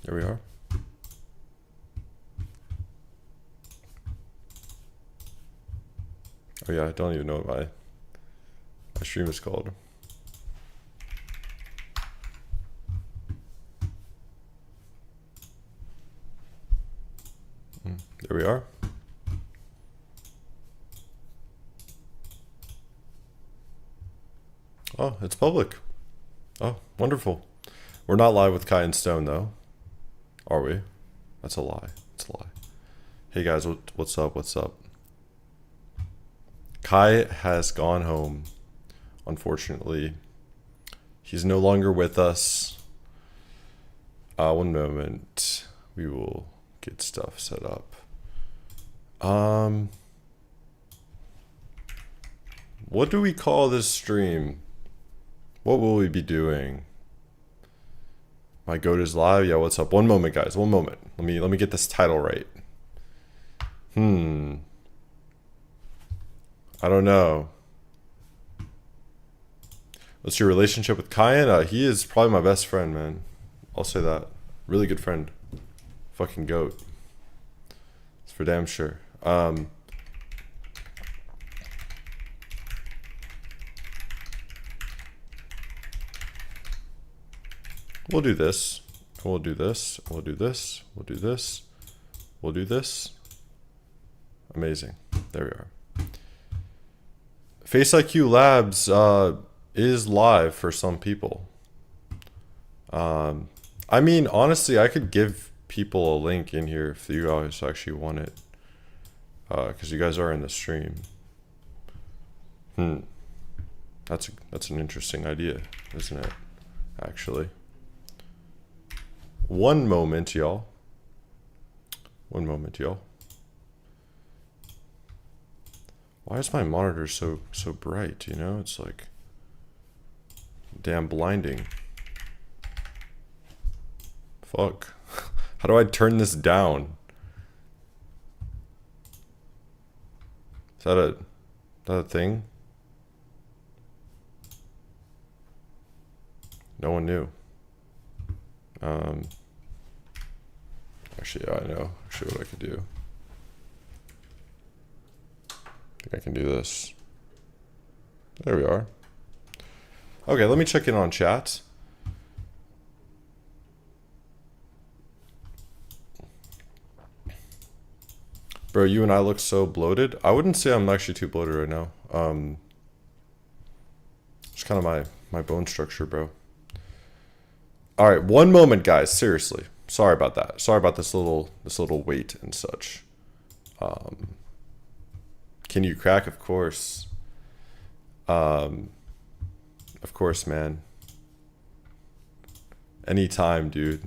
There we are. Oh yeah, I don't even know what my stream is called. There we are. Oh, it's public. Oh, wonderful. We're not live with Kai and Stone though, are we? That's a lie. It's a lie. Hey guys, what's up? What's up? Kai has gone home. Unfortunately, he's no longer with us. One moment. We will get stuff set up. What do we call this stream? What will we be doing? My goat is live. Yeah, what's up? One moment, guys. One moment. Let me get this title right. I don't know. What's your relationship with Kyan? He is probably my best friend, man. I'll say that. Really good friend. Fucking goat. It's for damn sure. We'll do this. We'll do this. We'll do this. We'll do this. We'll do this. Amazing. There we are. Face IQ Labs is live for some people. I mean, honestly, I could give people a link in here if you guys actually want it. Because you guys are in the stream. That's an interesting idea, isn't it? Actually. One moment, y'all. One moment, y'all. Why is my monitor so bright, you know? It's like damn blinding. Fuck. How do I turn this down? Is that a thing? No one knew. Actually, yeah, I know actually what I could do. I think I can do this. There we are. Okay, let me check in on chat. Bro, you and I look so bloated. I wouldn't say I'm actually too bloated right now. It's kind of my bone structure, bro. All right, one moment, guys. Seriously, sorry about that. Sorry about this little wait and such. Can you crack? Of course. Of course, man. Anytime, dude.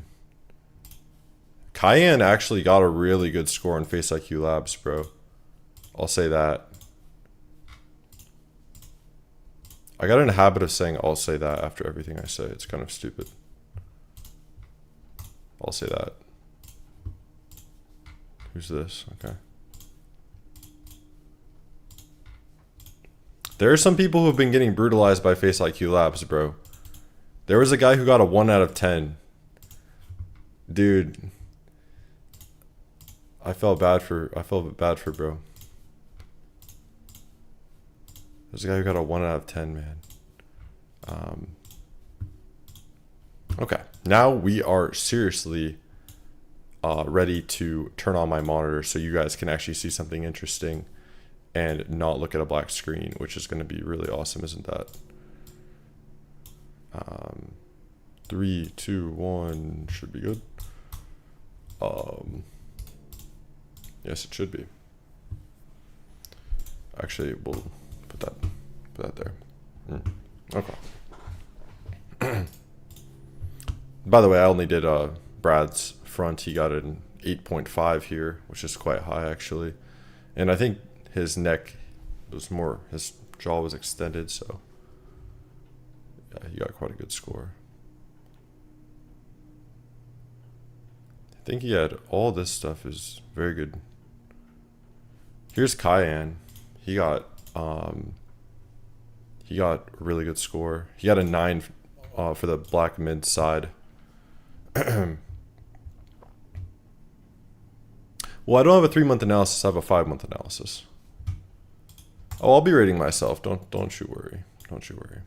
Cayenne actually got a really good score on Face IQ Labs, bro. I'll say that. I got in a habit of saying I'll say that after everything I say. It's kind of stupid. I'll say that. Who's this? Okay. There are some people who have been getting brutalized by Face IQ Labs, bro. There was a guy who got a 1 out of 10. Dude. I felt bad for bro. There's a guy who got a 1 out of 10, man. Okay, now we are seriously ready to turn on my monitor so you guys can actually see something interesting and not look at a black screen, which is going to be really awesome, isn't that? 3, 2, 1 should be good. Yes, it should be. Actually, we'll put that there. Okay. By the way, I only did Brad's front. He got an 8.5 here, which is quite high actually. And I think his neck was more, his jaw was extended, so yeah, he got quite a good score. I think he had all this stuff is very good. Here's Cayenne. He got a really good score. He got a 9 for the black mid side. Well, I don't have a 3-month analysis. I have a 5-month analysis. Oh, I'll be rating myself. Don't you worry. Don't you worry.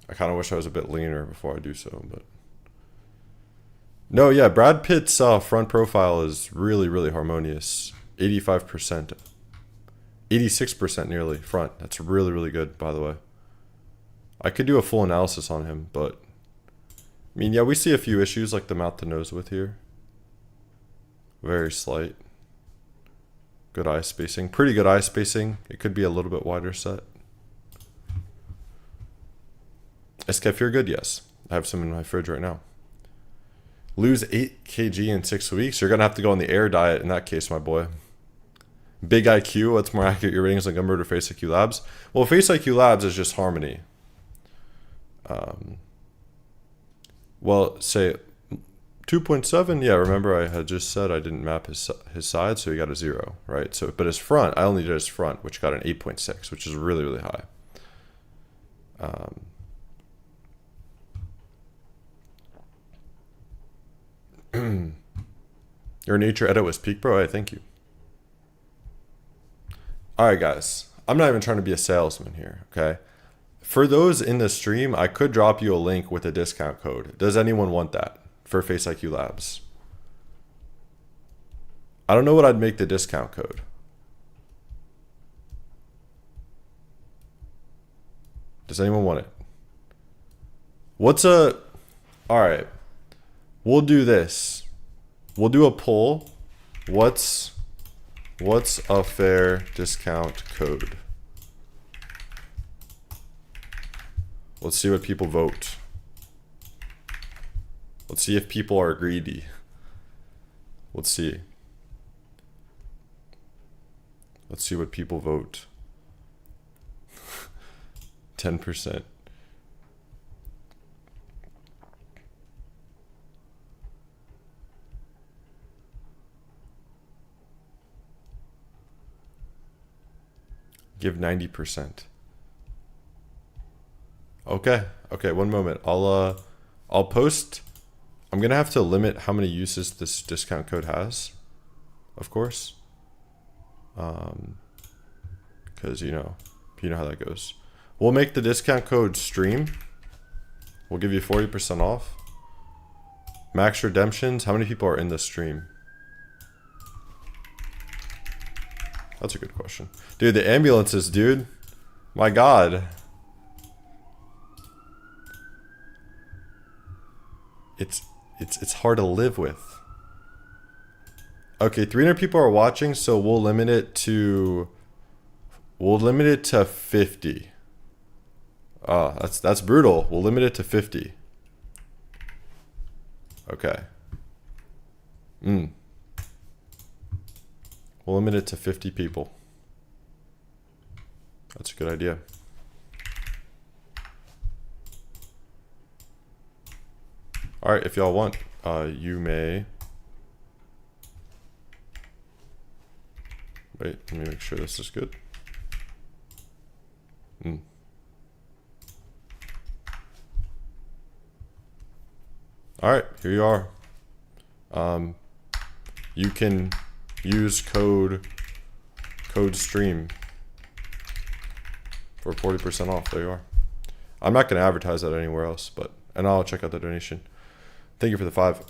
I kind of wish I was a bit leaner before I do so, but no, yeah, Brad Pitt's front profile is really, really harmonious. 85%, 86% nearly front. That's really, really good, by the way. I could do a full analysis on him, but I mean, yeah, we see a few issues like the mouth to nose width here. Very slight. Good eye spacing. Pretty good eye spacing. It could be a little bit wider set. SKF, you're good? Yes. I have some in my fridge right now. Lose 8 kg in 6 weeks? You're going to have to go on the air diet in that case, my boy. Big IQ. What's more accurate? Your ratings like Gumroad or Face IQ Labs? Well, Face IQ Labs is just harmony. Well, say 2.7. Yeah, remember I had just said I didn't map his side, so he got a 0, right? So, but his front, I only did his front, which got an 8.6, which is really, really high. Your nature edit was peak, bro. Hey, thank you. All right, guys. I'm not even trying to be a salesman here, okay? For those in the stream, I could drop you a link with a discount code. Does anyone want that for Face IQ Labs? I don't know what I'd make the discount code. Does anyone want it? All right. We'll do this. We'll do a poll. What's a fair discount code? Let's see what people vote. Let's see if people are greedy. Let's see. Let's see what people vote. 10%. Give 90%. Okay. Okay, one moment. I'll post. I'm gonna have to limit how many uses this discount code has, of course. Because you know how that goes. We'll make the discount code stream. We'll give you 40% off. Max redemptions. How many people are in the stream? That's a good question. Dude, the ambulances, dude. My God. It's hard to live with. Okay, 300 people are watching, so we'll limit it to 50. That's brutal. We'll limit it to 50. Okay. We'll limit it to 50 people. That's a good idea. All right, if y'all want, you may. Wait, let me make sure this is good. All right, here you are. You can use code stream for 40% off. There you are. I'm not going to advertise that anywhere else, and I'll check out the donation. Thank you for the 5.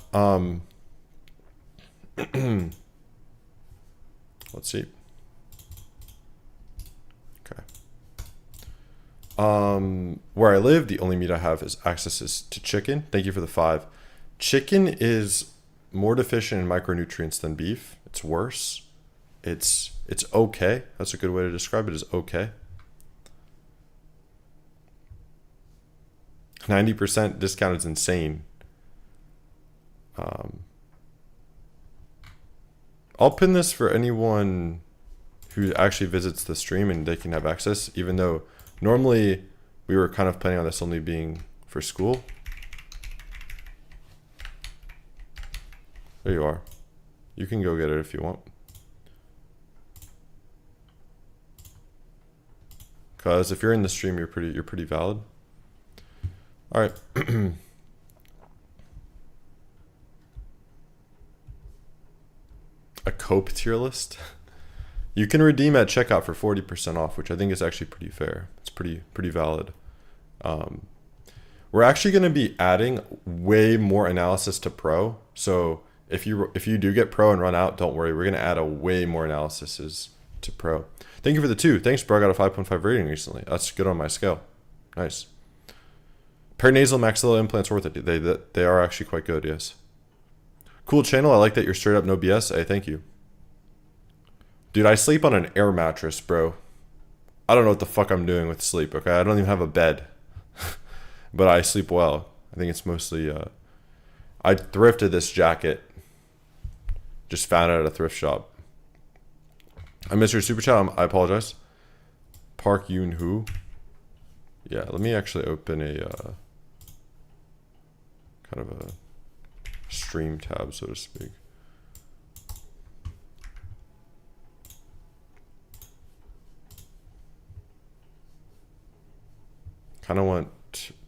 Let's see. Okay. Where I live, the only meat I have is access to chicken. Thank you for the 5. Chicken is more deficient in micronutrients than beef. It's worse. It's okay. That's a good way to describe it, is okay. 90% discount is insane. I'll pin this for anyone who actually visits the stream and they can have access, even though normally we were kind of planning on this only being for school. There you are. You can go get it if you want. Cause if you're in the stream, you're pretty valid. All right. A Cope tier list. You can redeem at checkout for 40% off, which I think is actually pretty fair. It's pretty valid. We're actually going to be adding way more analysis to Pro. So if you do get Pro and run out, don't worry. We're going to add a way more analysis to Pro. Thank you for the 2. Thanks, bro. I got a 5.5 rating recently. That's good on my scale. Nice. Paranasal maxilla implants worth it. They are actually quite good, yes. Cool channel. I like that you're straight up no BS. Hey, thank you. Dude, I sleep on an air mattress, bro. I don't know what the fuck I'm doing with sleep, okay? I don't even have a bed. But I sleep well. I think it's mostly... I thrifted this jacket. Just found it at a thrift shop. I missed your super chat. I apologize. Park Yoon Hoo. Yeah, let me actually open a... kind of a stream tab, so to speak. Kind of want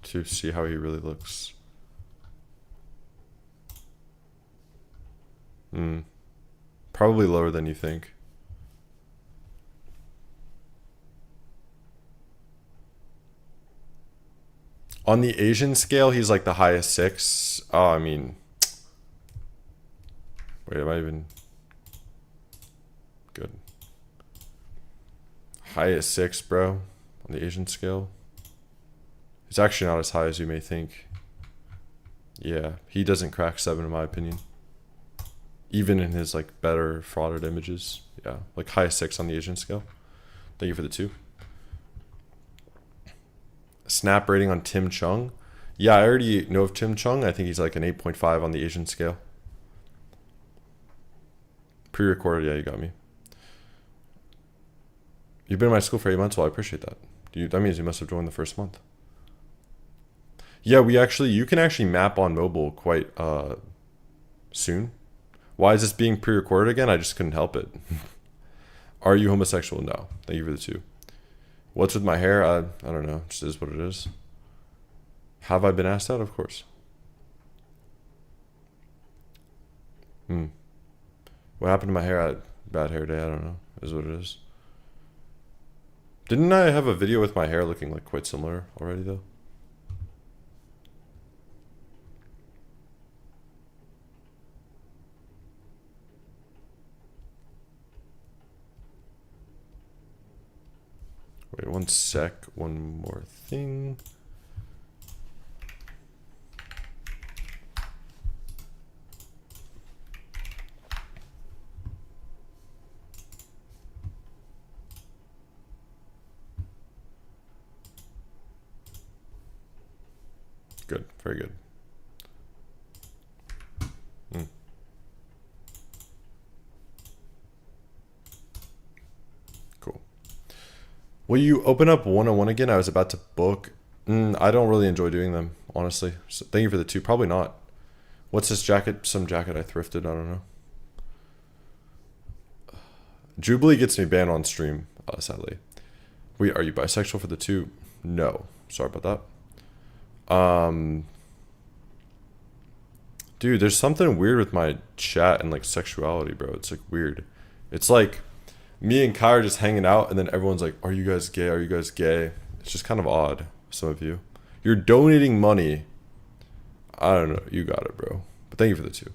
to see how he really looks. Probably lower than you think. On the Asian scale, he's like the highest 6. Oh, I mean... Wait, am I even... Good. Highest 6, bro. On the Asian scale. It's actually not as high as you may think. Yeah, he doesn't crack 7 in my opinion. Even in his like better frauded images. Yeah, like highest 6 on the Asian scale. Thank you for the 2. Snap rating on Tim Chung. Yeah, I already know of Tim Chung. I think he's like an 8.5 on the Asian scale. Pre-recorded, yeah, you got me. You've been in my school for 8 months, well, I appreciate that. That means you must have joined the first month. Yeah, you can actually map on mobile quite soon. Why is this being pre-recorded again? I just couldn't help it. Are you homosexual? No. Thank you for the 2. What's with my hair? I don't know. It just is what it is. Have I been asked out? Of course. What happened to my hair? I had bad hair day. I don't know. It is what it is. Didn't I have a video with my hair looking like quite similar already though? Wait one sec. One more thing. Good. Very good. Cool. Will you open up 101 again? I was about to book. I don't really enjoy doing them, honestly. So thank you for the 2. Probably not. What's this jacket? Some jacket I thrifted. I don't know. Jubilee gets me banned on stream, sadly. Wait, are you bisexual for the 2? No. Sorry about that. Dude, there's something weird with my chat and like sexuality, bro. It's like weird. It's like me and Kai are just hanging out and then everyone's like, are you guys gay? Are you guys gay? It's just kind of odd, some of you. You're donating money. I don't know. You got it, bro. But thank you for the 2.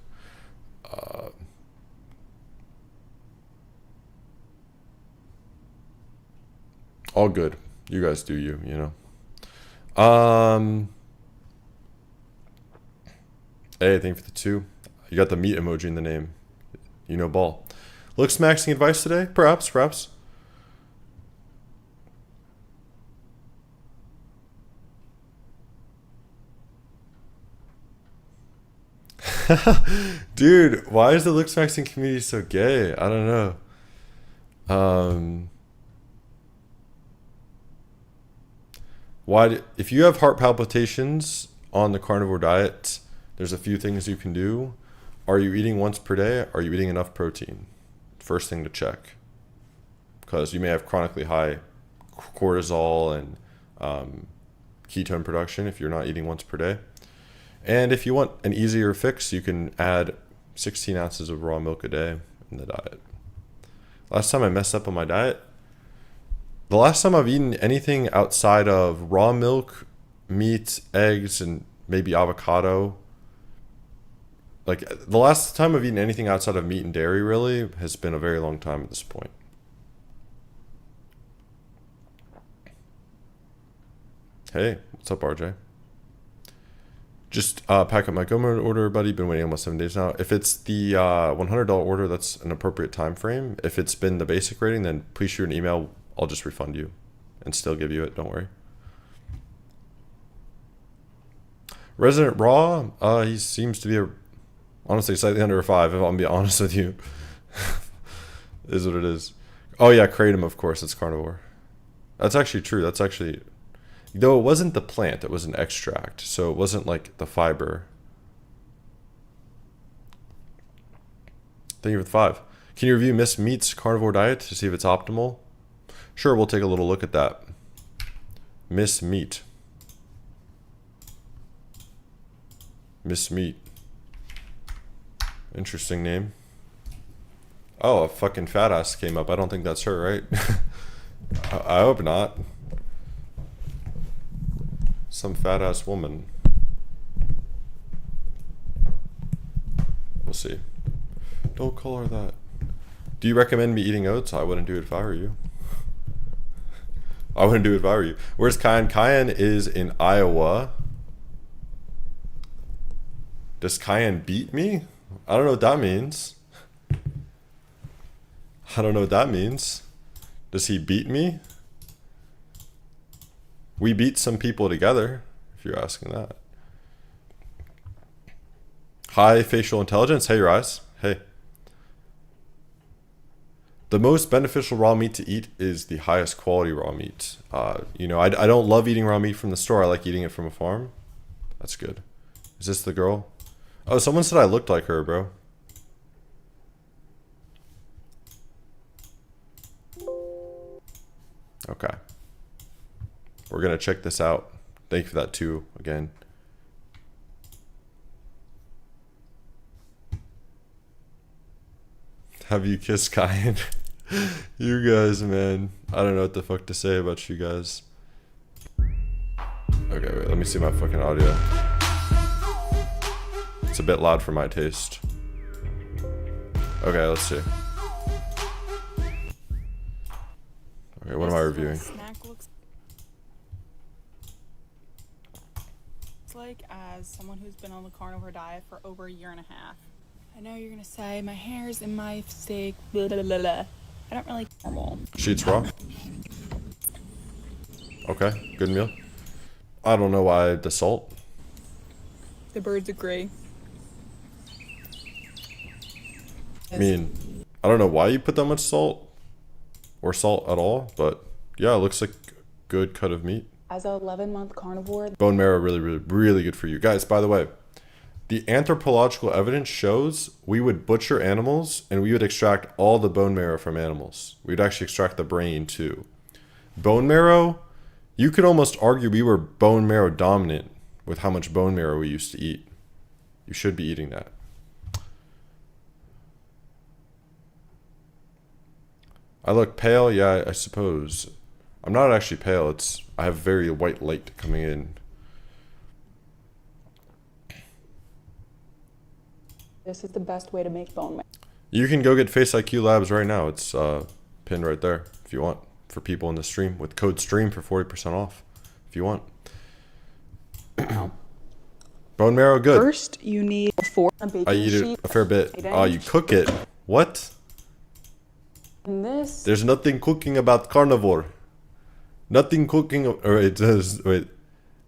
All good. You guys do you, you know. Hey, thank you for the 2. You got the meat emoji in the name. You know ball. Looksmaxxing advice today? Perhaps. Dude, why is the looksmaxxing community so gay? I don't know. If you have heart palpitations on the carnivore diet, there's a few things you can do. Are you eating once per day? Are you eating enough protein? First thing to check. Because you may have chronically high cortisol and ketone production if you're not eating once per day. And if you want an easier fix, you can add 16 ounces of raw milk a day in the diet. Last time I messed up on my diet? The last time I've eaten anything outside of raw milk, meat, eggs, and maybe avocado. Like, the last time I've eaten anything outside of meat and dairy, really, has been a very long time at this point. Hey, what's up, RJ? Just pack up my Goma order, buddy. Been waiting almost 7 days now. If it's the $100 order, that's an appropriate time frame. If it's been the basic rating, then please shoot an email. I'll just refund you and still give you it. Don't worry. Resident Raw, he seems to be honestly slightly under a 5, if I'm being honest with you. Is what it is. Oh yeah, kratom, of course, it's carnivore. That's actually true. That's actually, though it wasn't the plant, it was an extract, so it wasn't like the fiber. Thank you for the 5. Can you review Miss Meat's carnivore diet to see if it's optimal? Sure, we'll take a little look at that. Miss Meat. Miss Meat. Interesting name. Oh, a fucking fat ass came up. I don't think that's her, right? I hope not. Some fat ass woman. We'll see. Don't call her that. Do you recommend me eating oats? I wouldn't do it if I were you. I wouldn't do it if I were you. Where's Kyan? Kyan is in Iowa. Does Kyan beat me? I don't know what that means. I don't know what that means. Does he beat me? We beat some people together, if you're asking that. High facial intelligence. Hey, Rise. Hey. The most beneficial raw meat to eat is the highest quality raw meat. You know, I don't love eating raw meat from the store. I like eating it from a farm. That's good. Is this the girl? Oh, someone said I looked like her, bro. Okay. We're going to check this out. Thank you for that too, again. Have you kissed Kyan? You guys, man. I don't know what the fuck to say about you guys. Okay, wait, let me see my fucking audio. It's a bit loud for my taste. Okay, let's see. Okay, what am I reviewing? Snack looks like as someone who's been on the carnivore diet for over a year and a half. I know you're gonna say my hair's in my steak, blah, blah, blah, blah. I don't really normal. Sheets raw. Okay, good meal. I don't know why the salt. The birds agree. I mean, I don't know why you put that much salt or salt at all, but yeah, it looks like a good cut of meat. As a 11-month carnivore, Bone marrow really, really, really good for you. Guys, by the way, the anthropological evidence shows we would butcher animals and we would extract all the bone marrow from animals. We'd actually extract the brain too. Bone marrow, you could almost argue we were bone marrow dominant with how much bone marrow we used to eat. You should be eating that. I look pale, yeah, I suppose. I'm not actually pale, I have very white light coming in. this is the best way to make bone marrow. You can go get Face IQ Labs right now. It's pinned right there if you want, for people in the stream with code STREAM for 40% off if you want. Bone marrow, good. First, you need I eat it a fair bit. Oh, you cook it. What? And this There's nothing cooking about carnivore. Nothing cooking. Or it says, wait.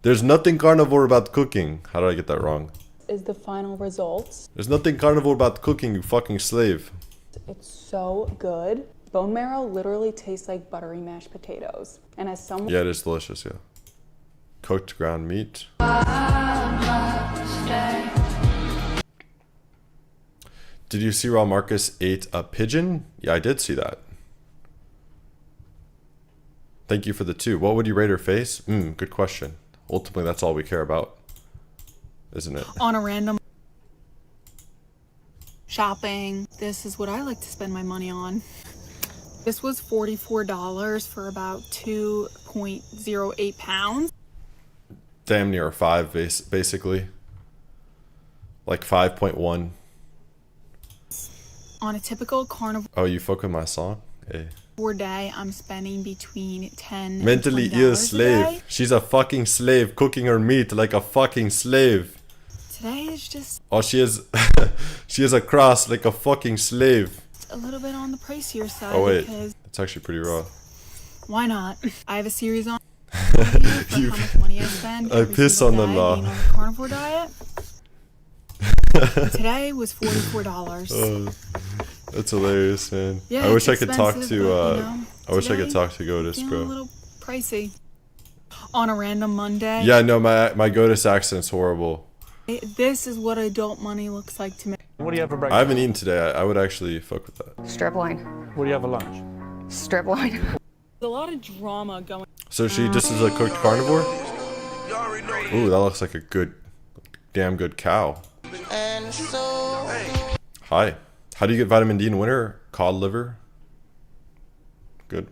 There's nothing carnivore about cooking. How did I get that wrong? is the final results. There's nothing carnivore about cooking, you fucking slave. It's so good. Bone marrow literally tastes like buttery mashed potatoes. And as someone Yeah, it is delicious, yeah. Cooked ground meat. Did you see Raw Marcus ate a pigeon? Yeah, I did see that. Thank you for the 2. What would you rate her face? Good question. Ultimately, that's all we care about, isn't it? on a random shopping. This is what I like to spend my money on. This was $44 for about 2.08 pounds. Damn near a 5, basically. Like 5.1. On a typical carnivore Oh, you fuck with my song? Hey. day, I'm spending between 10 Mentally and $20 ill a slave. day. She's a fucking slave, cooking her meat like a fucking slave. Today is just Oh, she is she is a cross like a fucking slave. a little bit on the pricier side. Oh wait, because it's actually pretty raw. why not? I have a series on here for You- how much money I spend. I every piss single on the day law. being on the carnivore diet. Today was $44. That's hilarious, man. Yeah, I wish I it's could talk expensive, to but, you know, I wish I could today, talk to Goatus, Feeling a bro. little pricey. On a random Monday. Yeah, no, my Goatus accent's horrible. This is what adult money looks like to me. What do you have for breakfast? I haven't eaten today. I would actually fuck with that. Strip line. What do you have for lunch? Strip line. There's a lot of drama going. So she just is a cooked carnivore? Ooh, that looks like a good, damn good cow. Hi. How do you get vitamin D in winter? Cod liver. Good.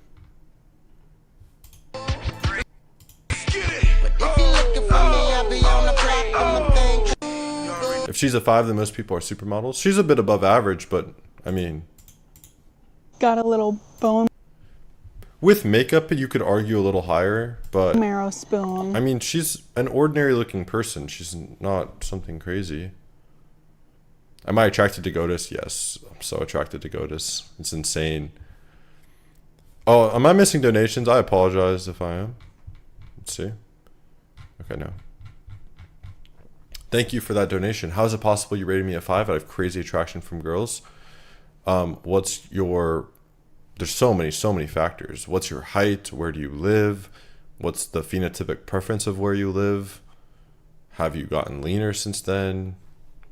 If she's a 5, then most people are supermodels. She's a bit above average, but I mean, Got a little bone with makeup, you could argue a little higher, but marrow spoon. I mean, she's an ordinary looking person. She's not something crazy. Am I attracted to Goatus? Yes. I'm so attracted to Goatus. It's insane. Oh, am I missing donations? I apologize if I am. Let's see. Okay, no. Thank you for that donation. How is it possible you rated me a 5? I have crazy attraction from girls. What's your... There's so many factors. What's your height? Where do you live? What's the phenotypic preference of where you live? Have you gotten leaner since then?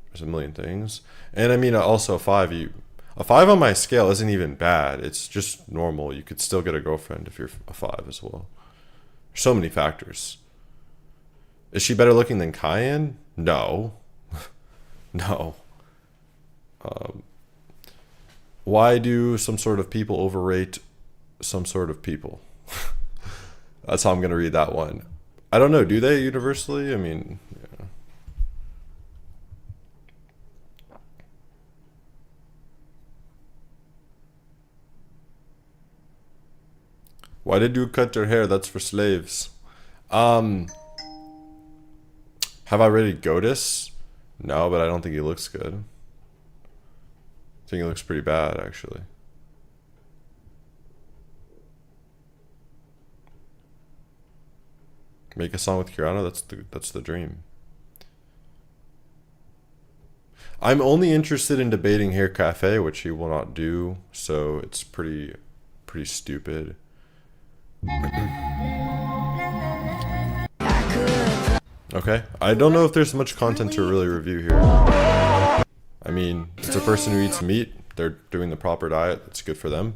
There's a million things. And I mean, also a 5 on my scale isn't even bad. It's just normal. You could still get a girlfriend if you're a 5 as well. There's so many factors. Is she better looking than Cayenne? No. No. Why do some sort of people overrate some sort of people? That's how I'm going to read that one. I don't know. Do they universally? I mean, yeah. Why did you cut your hair? That's for slaves. Have I rated Goatus? No, but I don't think he looks good. I think he looks pretty bad, actually. Make a song with Kirana? That's the dream. I'm only interested in debating Hair Cafe, which he will not do, so it's pretty stupid. Okay, I don't know if there's much content to really review here. I mean, it's a person who eats meat. They're doing the proper diet. It's good for them.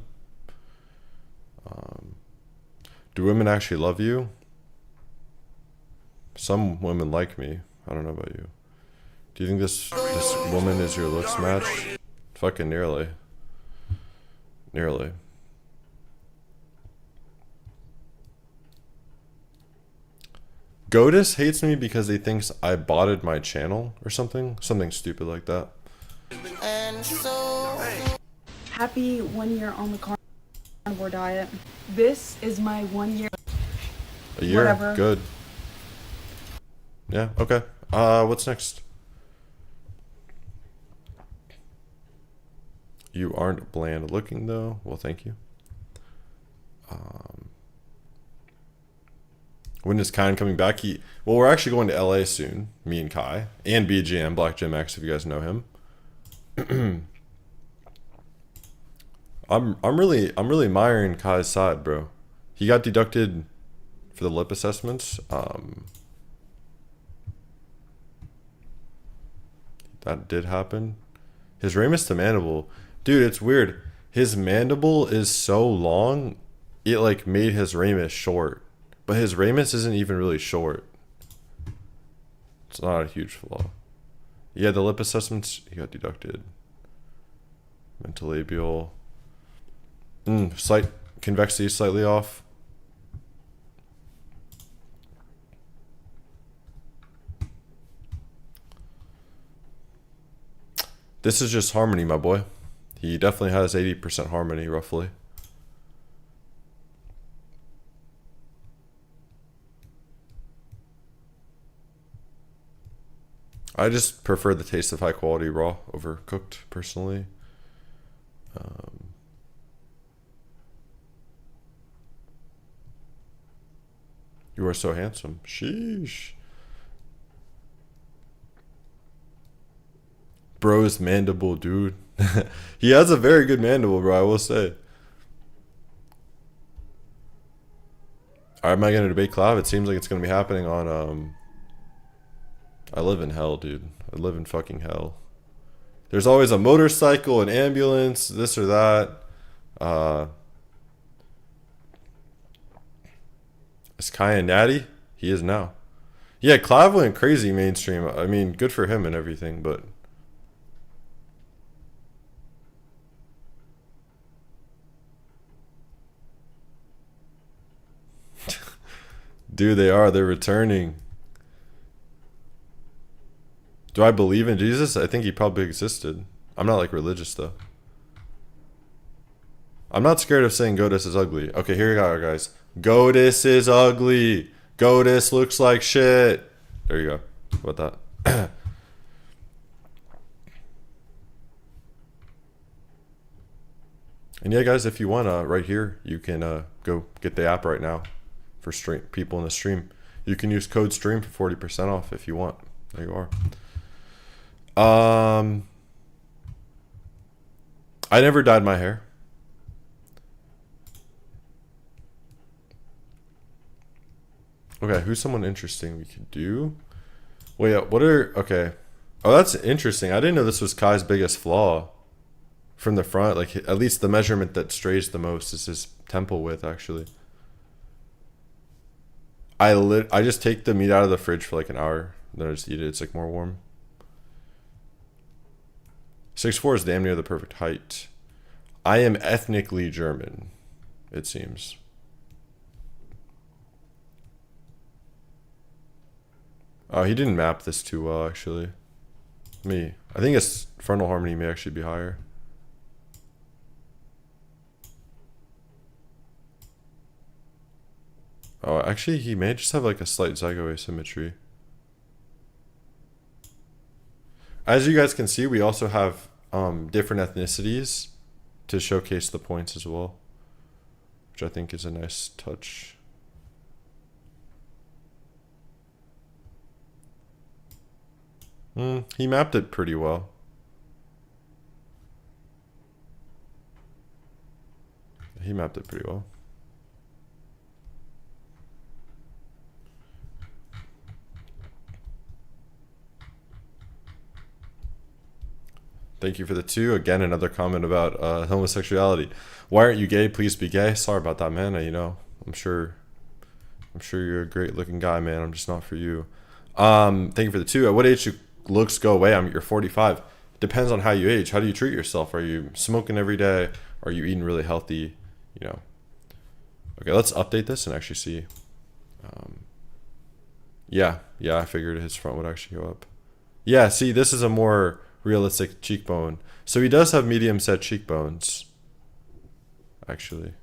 Do women actually love you? Some women like me. I don't know about you. Do you think this woman is your looks match? Fucking nearly. Nearly. Goatus hates me because he thinks I botted my channel or something. Something stupid like that. Happy 1 year on the carnivore diet. This is my 1 year. A year? Whatever. Good. Yeah, okay. What's next? You aren't bland looking though. Well, thank you. When is Kai coming back? Well, we're actually going to LA soon. Me and Kai and BGM Black Jim X, if you guys know him. I'm really admiring Kai's side, bro. He got deducted for the lip assessments. That did happen. His ramus to mandible, dude. It's weird. His mandible is so long, it like made his ramus short. But his ramus isn't even really short. It's not a huge flaw. Yeah, the lip assessments, he got deducted. Mentolabial. Slight convexity slightly off. This is just harmony, my boy. He definitely has 80% harmony, roughly. I just prefer the taste of high quality raw over cooked, personally. You are so handsome. Sheesh. Bro's mandible, dude. He has a very good mandible, bro, I will say. Am I going to debate Clav? It seems like it's going to be happening on... I live in hell, dude. I live in fucking hell. There's always a motorcycle, an ambulance, this or that. Is Kaya natty? He is now. Yeah, Clav went crazy mainstream. I mean, good for him and everything, but... Dude, they're returning. Do I believe in Jesus? I think he probably existed. I'm not like religious though. I'm not scared of saying Godus is ugly. Okay, here you go, guys. Godus is ugly. Godus looks like shit. There you go. How about that? And yeah, guys, if you want, right here, you can go get the app right now for stream people in the stream. You can use code STREAM for 40% off if you want. There you are. I never dyed my hair. Okay, who's someone interesting we could do? Wait, okay. Oh, that's interesting. I didn't know this was Kai's biggest flaw. From the front, like, at least the measurement that strays the most is his temple width, actually. I just take the meat out of the fridge for like an hour, then I just eat it. It's like more warm. 6'4" is damn near the perfect height. I am ethnically German, it seems. Oh, he didn't map this too well, actually. I think his frontal harmony may actually be higher. Oh, actually, he may just have like a slight zygoasymmetry. As you guys can see, we also have different ethnicities to showcase the points as well, which I think is a nice touch. He mapped it pretty well. He mapped it pretty well. Thank you for the 2. Again, another comment about homosexuality. Why aren't you gay? Please be gay. Sorry about that, man. You know, I'm sure you're a great looking guy, man. I'm just not for you. Thank you for the 2. At what age do looks go away? You're 45. Depends on how you age. How do you treat yourself? Are you smoking every day? Are you eating really healthy? You know. Okay, let's update this and actually see. Yeah, I figured his front would actually go up. Yeah, see, this is a more realistic cheekbone. So he does have medium set cheekbones. Actually.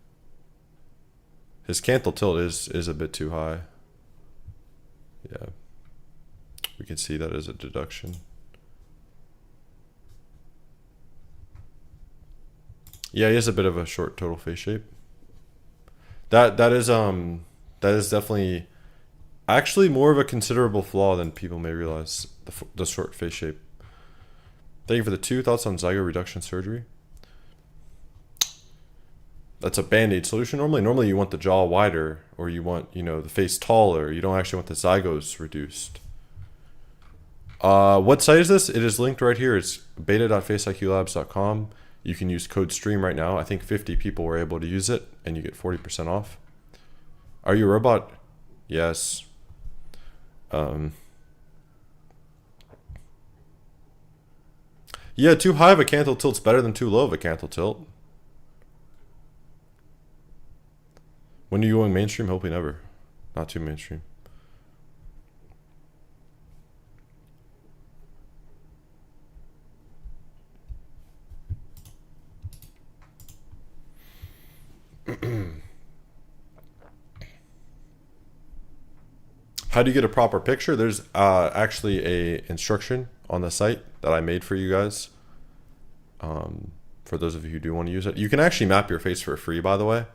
His canthal tilt is a bit too high. Yeah. We can see that as a deduction. Yeah, he has a bit of a short total face shape. That is definitely actually more of a considerable flaw than people may realize, the short face shape. Thank you for the 2. Thoughts on zygo reduction surgery? That's a band-aid solution. Normally you want the jaw wider, or you want, you know, the face taller. You don't actually want the zygos reduced. What site is this? It is linked right here. It's beta.faceiqlabs.com. You can use code STREAM right now. I think 50 people were able to use it, and you get 40% off. Are you a robot? Yes. Yeah, too high of a cantle tilt's better than too low of a cantle tilt. When are you going mainstream? Hopefully never. Not too mainstream. How do you get a proper picture? There's actually a instruction on the site that I made for you guys. For those of you who do want to use it, you can actually map your face for free, by the way.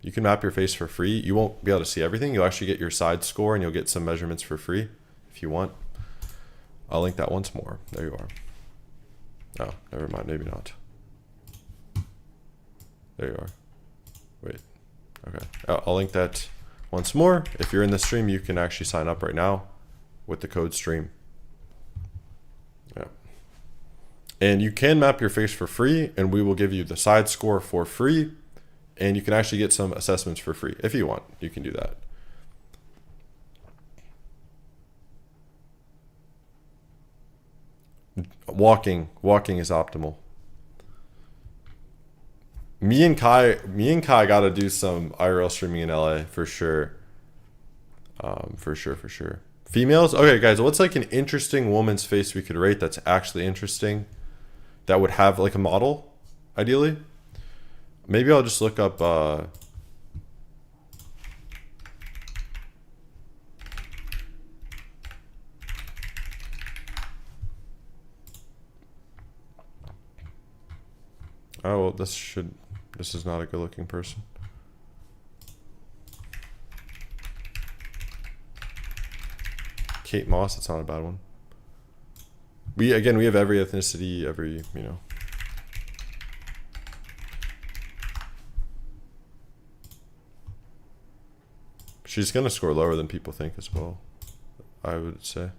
You can map your face for free. You won't be able to see everything. You'll actually get your side score and you'll get some measurements for free if you want. I'll link that once more. There you are. Oh, never mind. Maybe not. There you are. Wait. Okay. I'll link that once more. If you're in the stream, you can actually sign up right now with the code STREAM. Yeah. And you can map your face for free, and we will give you the side score for free. And you can actually get some assessments for free. If you want, you can do that. Walking is optimal. Me and Kai got to do some IRL streaming in LA for sure. For sure. Females? Okay, guys, what's like an interesting woman's face we could rate that's actually interesting? That would have like a model, ideally? Maybe I'll just look up oh, well, this is not a good looking person. Kate Moss, that's not a bad one. We have every ethnicity, every, you know. She's gonna score lower than people think as well, I would say.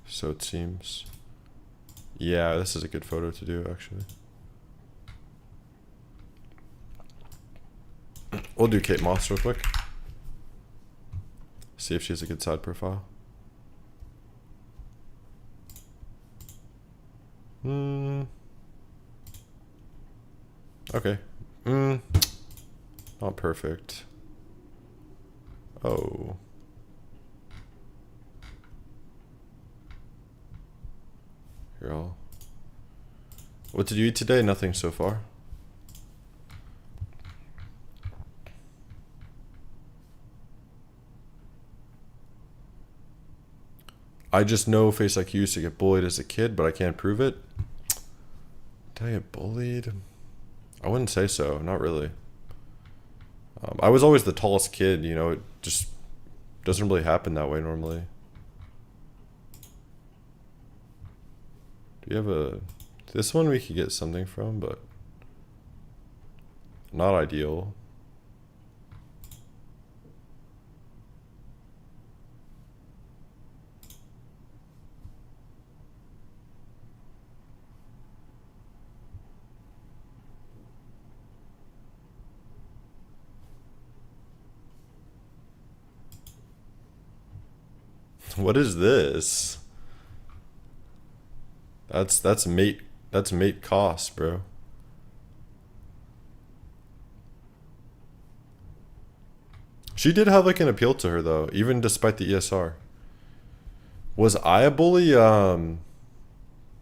So it seems. Yeah, this is a good photo to do, actually. We'll do Kate Moss real quick. See if she has a good side profile. Okay. Not perfect. Oh. Here, what did you eat today? Nothing so far. I just know Face IQ used to get bullied as a kid, but I can't prove it. Did I get bullied? I wouldn't say so. Not really. I was always the tallest kid, you know, it just doesn't really happen that way normally. Do you have a... This one we could get something from, but not ideal. What is this? That's mate cost, bro. She did have like an appeal to her though, even despite the ESR. Was I a bully? Yeah,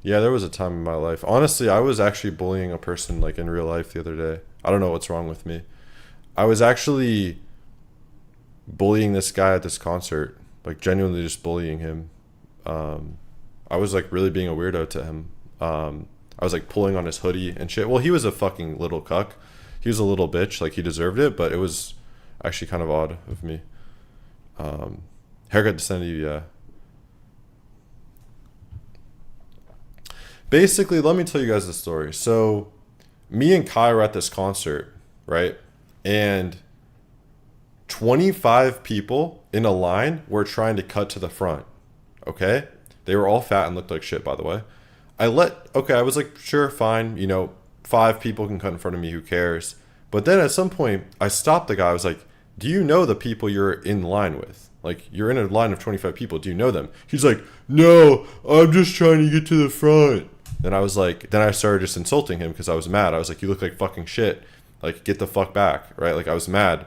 there was a time in my life. Honestly, I was actually bullying a person like in real life the other day. I don't know what's wrong with me. I was actually bullying this guy at this concert. Like genuinely just bullying him. I was like really being a weirdo to him. I was like pulling on his hoodie and shit. Well, he was a fucking little cuck. He was a little bitch. Like he deserved it, but it was actually kind of odd of me. Haircut to send you, yeah. Basically, let me tell you guys the story. So me and Kai were at this concert, right? And 25 people in a line were trying to cut to the front. Okay? They were all fat and looked like shit, by the way. I was like, sure, fine. You know, 5 people can cut in front of me. Who cares? But then at some point, I stopped the guy. I was like, do you know the people you're in line with? Like, you're in a line of 25 people. Do you know them? He's like, no, I'm just trying to get to the front. Then I was like, then I started just insulting him because I was mad. I was like, you look like fucking shit. Like, get the fuck back, right? Like, I was mad.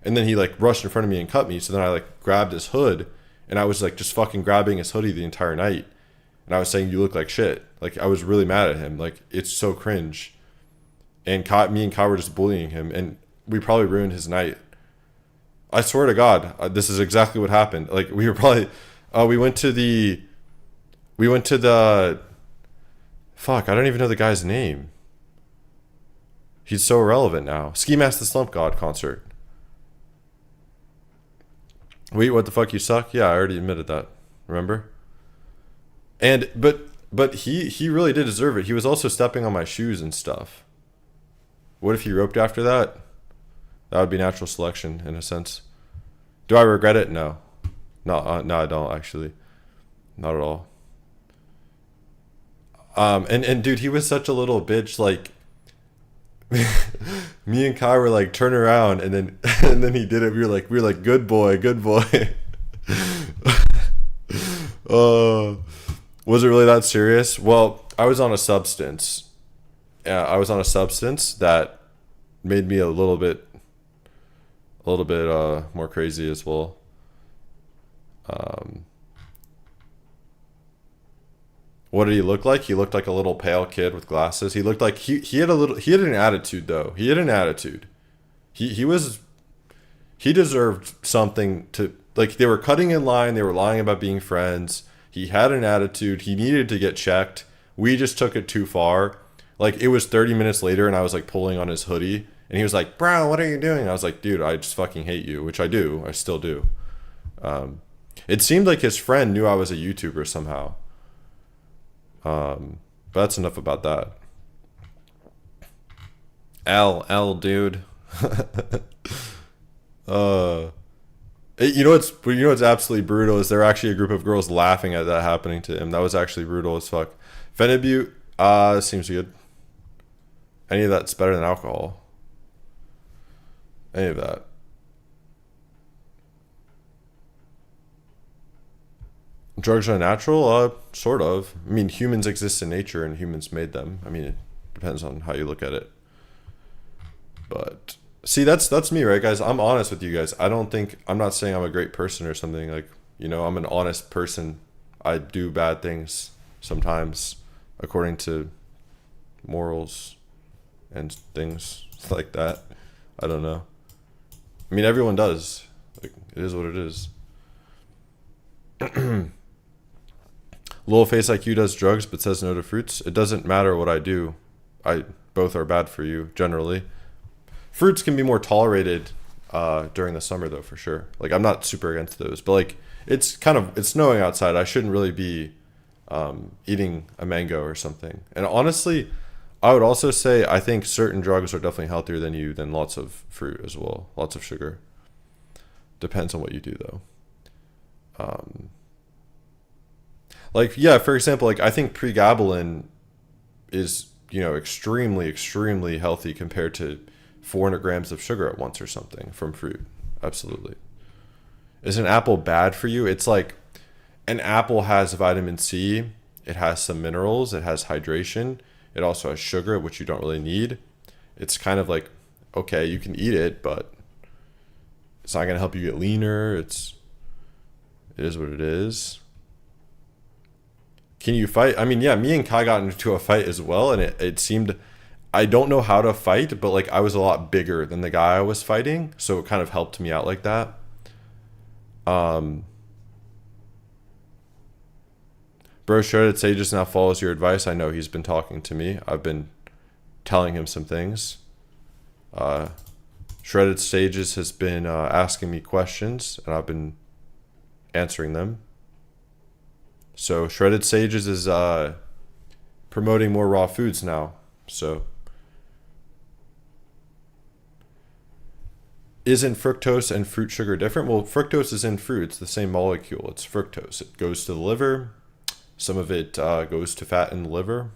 And then he like rushed in front of me and cut me. So then I like grabbed his hood, and I was like just fucking grabbing his hoodie the entire night. And I was saying, you look like shit. Like, I was really mad at him. Like, it's so cringe. And me and Kai were just bullying him, and we probably ruined his night. I swear to God, this is exactly what happened. Like, we were probably, we went to the, fuck, I don't even know the guy's name. He's so irrelevant now. Ski Mask the Slump God concert. Wait, what the fuck, you suck? Yeah, I already admitted that. Remember? And but he really did deserve it. He was also stepping on my shoes and stuff. What if he roped after that? That would be natural selection in a sense. Do I regret it? No. No, no, I don't actually. Not at all. And dude, he was such a little bitch. Like, me and Kai were like, turn around, and then he did it. We were like, good boy, good boy. Was it really that serious? Well, I was on a substance. Yeah, I was on a substance that made me a little bit more crazy as well. What did he look like? He looked like a little pale kid with glasses. He looked like he had an attitude though. He had an attitude. He deserved something to, like, they were cutting in line, they were lying about being friends. He had an attitude. He needed to get checked. We just took it too far. Like, it was 30 minutes later and I was like pulling on his hoodie and he was like, bro, what are you doing? I was like, dude, I just fucking hate you, which I do. I still do. It seemed like his friend knew I was a YouTuber somehow. But that's enough about that. L, dude. You know what's absolutely brutal is there were actually a group of girls laughing at that happening to him. That was actually brutal as fuck. Phenibut, seems good. Any of that's better than alcohol. Any of that. Drugs are natural? Sort of. I mean, humans exist in nature and humans made them. I mean, it depends on how you look at it. But see, that's me, right, guys? I'm honest with you guys. I'm not saying I'm a great person or something. Like, you know, I'm an honest person. I do bad things sometimes according to morals and things like that. I don't know. I mean, everyone does. Like, it is what it is. Little Face IQ does drugs but says no to fruits. It doesn't matter what I do. Both are bad for you generally. Fruits can be more tolerated during the summer though, for sure. Like, I'm not super against those, but like, it's snowing outside. I shouldn't really be eating a mango or something. And honestly, I would also say I think certain drugs are definitely healthier than lots of fruit as well. Lots of sugar. Depends on what you do though. Like, yeah, for example, like, I think pregabalin is, you know, extremely, extremely healthy compared to 400 grams of sugar at once or something from fruit. Absolutely. Is an apple bad for you? It's like, an apple has vitamin C. It has some minerals. It has hydration. It also has sugar, which you don't really need. It's kind of like, okay, you can eat it, but it's not going to help you get leaner. It is what it is. Can you fight? I mean, yeah, me and Kai got into a fight as well, and it seemed, I don't know how to fight, but like, I was a lot bigger than the guy I was fighting, so it kind of helped me out like that. Bro, Shredded Sages now follows your advice. I know he's been talking to me. I've been telling him some things. Shredded Sages has been asking me questions, and I've been answering them. So Shredded Sages is promoting more raw foods now. So isn't fructose and fruit sugar different? Well, fructose is in fruit. It's the same molecule. It's fructose. It goes to the liver. Some of it goes to fat in the liver.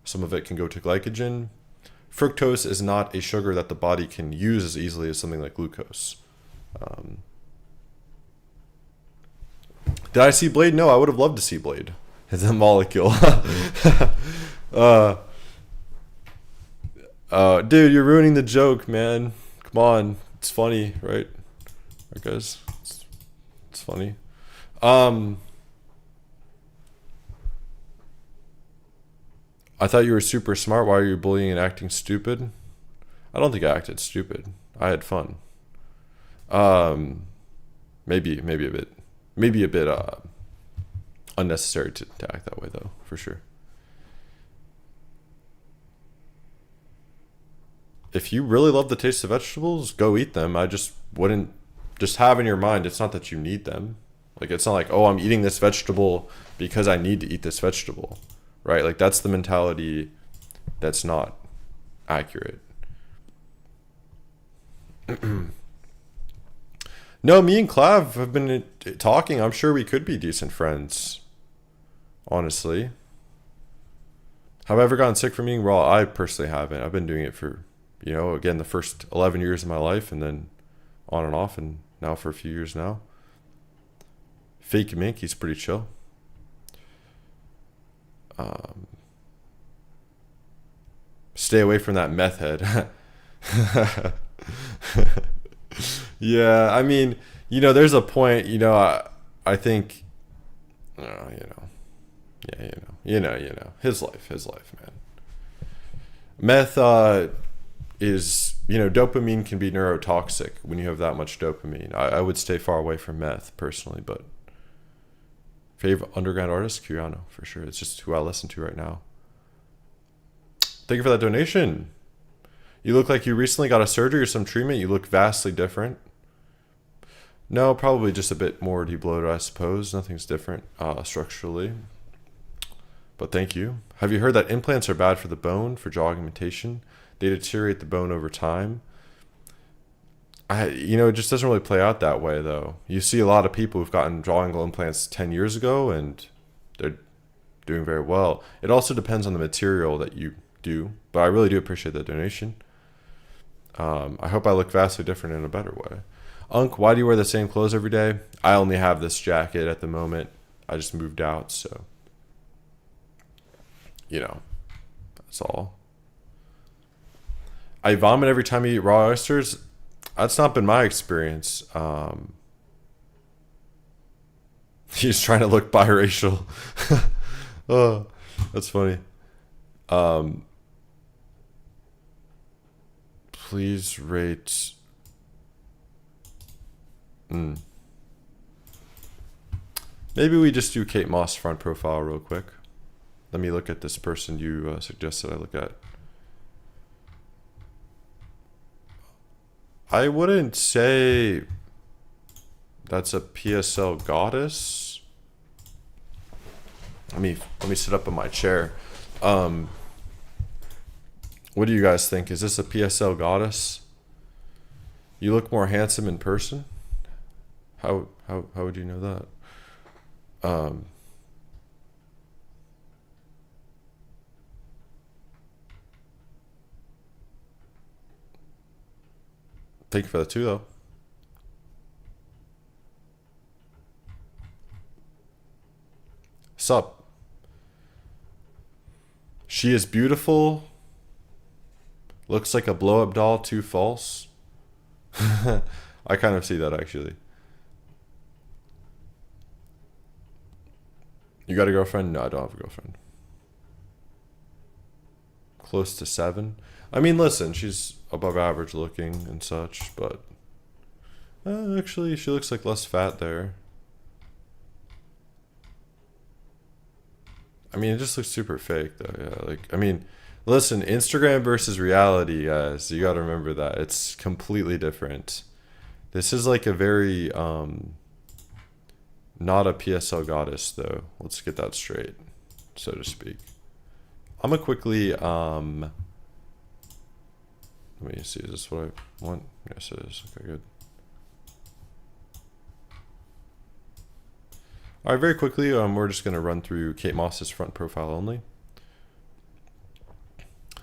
Some of it can go to glycogen. Fructose is not a sugar that the body can use as easily as something like glucose. Did I see Blade? No, I would have loved to see Blade. It's a molecule. Dude, you're ruining the joke, man. Come on. It's funny, right? Right, guys? It's funny. I thought you were super smart. Why are you bullying and acting stupid? I don't think I acted stupid. I had fun. Maybe a bit unnecessary to act that way, though, for sure. If you really love the taste of vegetables, go eat them. I just wouldn't just have in your mind, it's not that you need them. Like, it's not like, oh, I'm eating this vegetable because I need to eat this vegetable, right? Like, that's the mentality that's not accurate. No, me and Clav have been talking. I'm sure we could be decent friends, honestly. Have I ever gotten sick from eating raw? I personally haven't. I've been doing it for, again, the first 11 years of my life, and then on and off, and now for a few years now. Fake Mink, he's pretty chill. Stay away from that meth head. Yeah, I mean, there's a point, I think, his life, man. Meth is, dopamine can be neurotoxic when you have that much dopamine. I would stay far away from meth personally, but favorite underground artist, Curiano, for sure. It's just who I listen to right now. Thank you for that donation. You look like you recently got a surgery or some treatment. You look vastly different. No, probably just a bit more debloated, I suppose. Nothing's different structurally. But thank you. Have you heard that implants are bad for the bone, for jaw augmentation? They deteriorate the bone over time. It just doesn't really play out that way, though. You see a lot of people who've gotten jaw angle implants 10 years ago, and they're doing very well. It also depends on the material that you do, but I really do appreciate that donation. I hope I look vastly different in a better way. Unc, why do you wear the same clothes every day? I only have this jacket at the moment. I just moved out, so that's all. I vomit every time I eat raw oysters. That's not been my experience. He's trying to look biracial. Oh, that's funny. Please rate. Maybe we just do Kate Moss front profile real quick. Let me look at this person you suggested I look at. I wouldn't say that's a PSL goddess. Let me sit up in my chair. What do you guys think? Is this a PSL goddess? You look more handsome in person. How would you know that? Thank you for that too, though. Sup? She is beautiful. Looks like a blow-up doll, too false. I kind of see that, actually. You got a girlfriend? No, I don't have a girlfriend. Close to 7. I mean, listen, she's above average looking and such, but actually, she looks like less fat there. I mean, it just looks super fake, though. Yeah, listen, Instagram versus reality, guys. You got to remember that it's completely different. This is like a very not a PSL goddess, though. Let's get that straight, so to speak. I'm gonna quickly let me see, is this what I want? Yes, it is. Okay, good. All right, very quickly, we're just gonna run through Kate Moss's front profile only.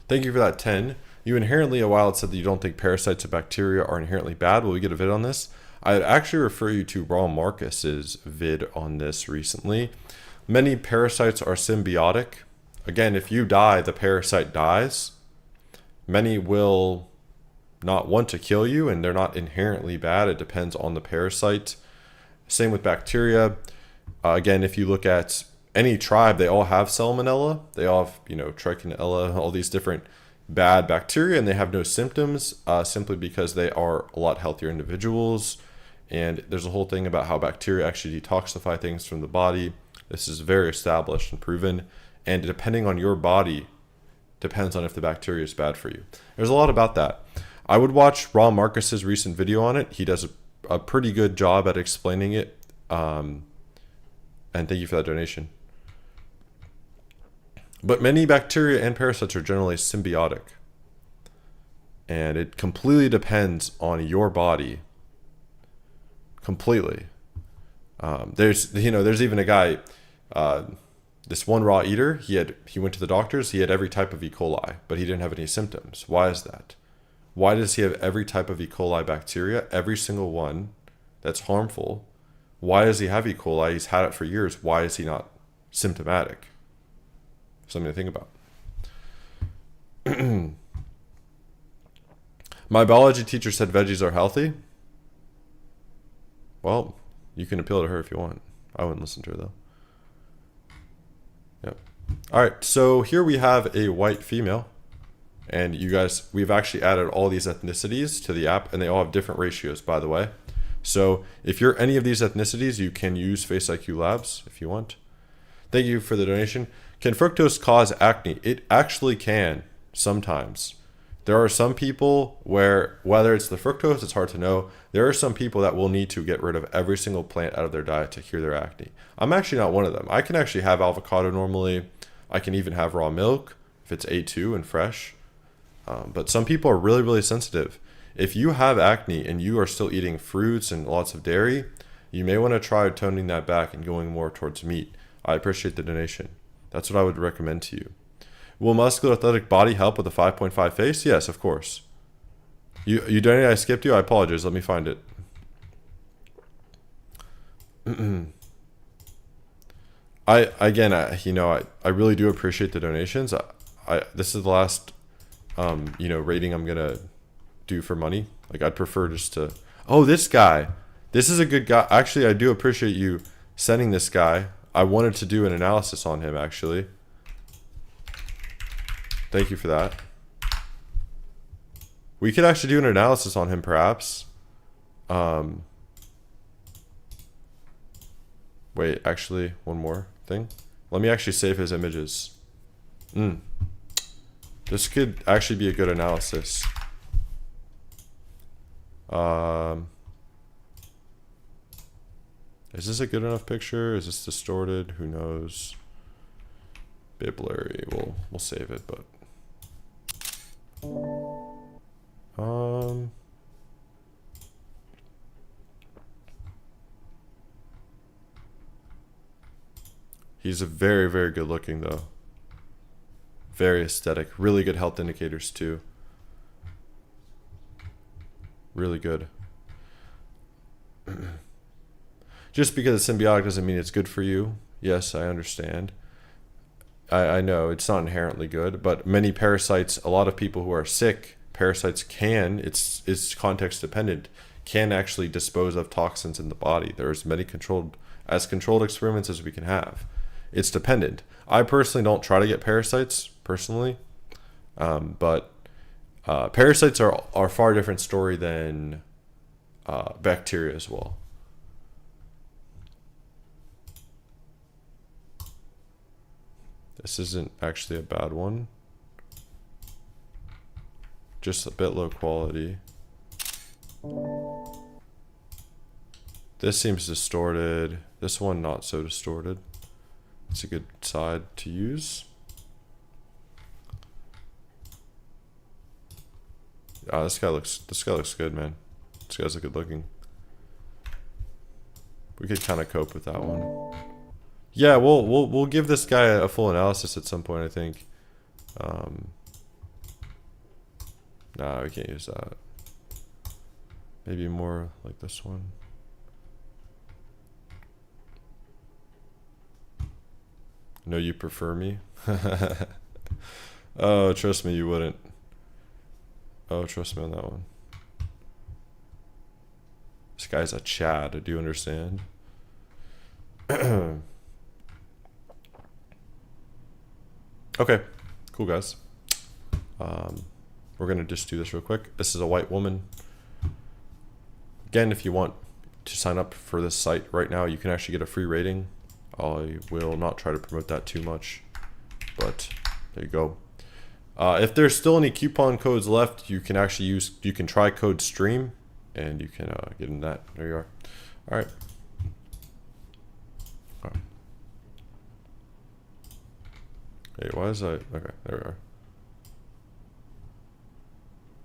Thank you for that 10. You inherently, a while it said that you don't think parasites or bacteria are inherently bad. Will we get a vid on this? I'd actually refer you to Ron Marcus's vid on this recently. Many parasites are symbiotic. Again, if you die, the parasite dies. Many will not want to kill you, and they're not inherently bad. It depends on the parasite. Same with bacteria. Again, if you look at any tribe, they all have salmonella. They all have, trichinella, all these different bad bacteria, and they have no symptoms simply because they are a lot healthier individuals. And there's a whole thing about how bacteria actually detoxify things from the body. This is very established and proven. And depending on your body, depends on if the bacteria is bad for you. There's a lot about that. I would watch Ron Marcus's recent video on it. He does a pretty good job at explaining it. And thank you for that donation. But many bacteria and parasites are generally symbiotic. And it completely depends on your body. Completely. There's even a guy, this one raw eater, he went to the doctors, he had every type of E. coli, but he didn't have any symptoms. Why is that? Why does he have every type of E. coli bacteria, every single one that's harmful? Why does he have E. coli? He's had it for years. Why is he not symptomatic? Something to think about. My biology teacher said veggies are healthy. Well, you can appeal to her if you want. I wouldn't listen to her though. Yep. All right, so here we have a white female. And you guys, we've actually added all these ethnicities to the app, and they all have different ratios, by the way. So if you're any of these ethnicities, you can use Face IQ Labs if you want. Thank you for the donation. Can fructose cause acne? It actually can, sometimes. There are some people where, whether it's the fructose, it's hard to know. There are some people that will need to get rid of every single plant out of their diet to cure their acne. I'm actually not one of them. I can actually have avocado normally. I can even have raw milk if it's A2 and fresh. But some people are really, really sensitive. If you have acne and you are still eating fruits and lots of dairy, you may want to try toning that back and going more towards meat. I appreciate the donation. That's what I would recommend to you. Will muscular athletic body help with a 5.5 face? Yes, of course. You donated, I skipped you. I apologize. Let me find it. I really do appreciate the donations. This is the last rating I'm gonna do for money. Like, I'd prefer just to, this guy, this is a good guy. Actually, I do appreciate you sending this guy. I wanted to do an analysis on him, actually. Thank you for that. We could actually do an analysis on him, perhaps. Wait, actually, one more thing. Let me actually save his images. This could actually be a good analysis. Is this a good enough picture? Is this distorted? Who knows? Bit blurry. We'll save it, but he's a very, very good looking though. Very aesthetic. Really good health indicators too. Really good. Just because it's symbiotic doesn't mean it's good for you. Yes, I understand. I know it's not inherently good, but many parasites, a lot of people who are sick, parasites can, it's context dependent, can actually dispose of toxins in the body. There's many controlled experiments as we can have. It's dependent. I personally don't try to get parasites, personally. But parasites are a far different story than bacteria as well. This isn't actually a bad one. Just a bit low quality. This seems distorted. This one not so distorted. It's a good side to use. This guy looks good, man. This guy's good looking. We could kind of cope with that one. Yeah, we'll give this guy a full analysis at some point, I think. Nah, we can't use that. Maybe more like this one. No, you prefer me? Oh, trust me, you wouldn't. Oh, trust me on that one. This guy's a Chad, do you understand? Okay, cool guys. We're gonna just do this real quick. This is a white woman. Again, if you want to sign up for this site right now, you can actually get a free rating. I will not try to promote that too much, but there you go. If there's still any coupon codes left, you can actually try code STREAM and you can get in that. There you are. All right. Hey, why is that? Okay, there we are.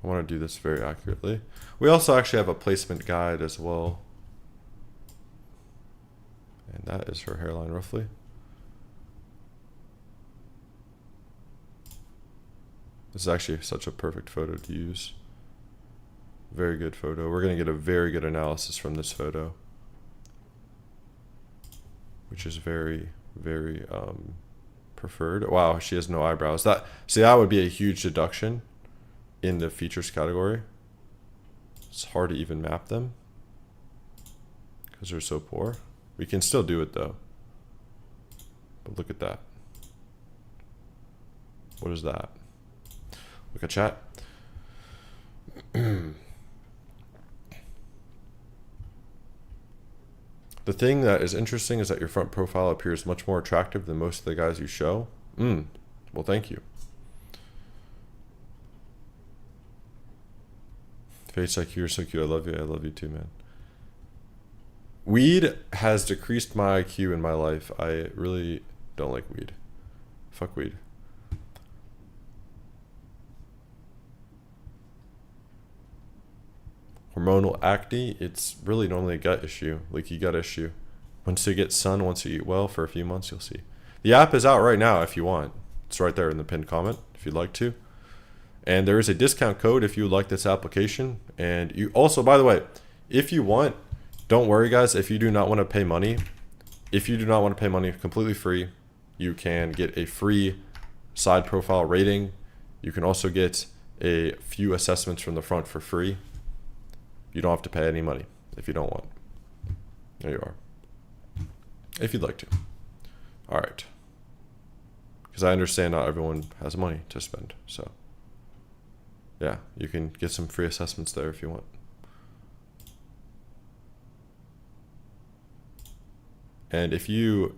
I want to do this very accurately. We also actually have a placement guide as well. And that is her hairline roughly. This is actually such a perfect photo to use. Very good photo. We're going to get a very good analysis from this photo, which is very, very preferred. Wow, she has no eyebrows. That would be a huge deduction in the features category. It's hard to even map them because they're so poor. We can still do it though. But look at that. What is that? Look at chat. The thing that is interesting is that your front profile appears much more attractive than most of the guys you show. Well, thank you. Face IQ, you're so cute. I love you. I love you too, man. Weed has decreased my IQ in my life. I really don't like weed. Fuck weed. Hormonal acne, it's really normally a gut issue, leaky gut issue. Once you get sun, once you eat well for a few months, you'll see. The app is out right now if you want. It's right there in the pinned comment if you'd like to. And there is a discount code if you like this application. And you also, by the way, if you want, don't worry guys, if you do not want to pay money, completely free, you can get a free side profile rating. You can also get a few assessments from the front for free. You don't have to pay any money if you don't want. There you are. If you'd like to. All right. Because I understand not everyone has money to spend. So, yeah, you can get some free assessments there if you want. And if you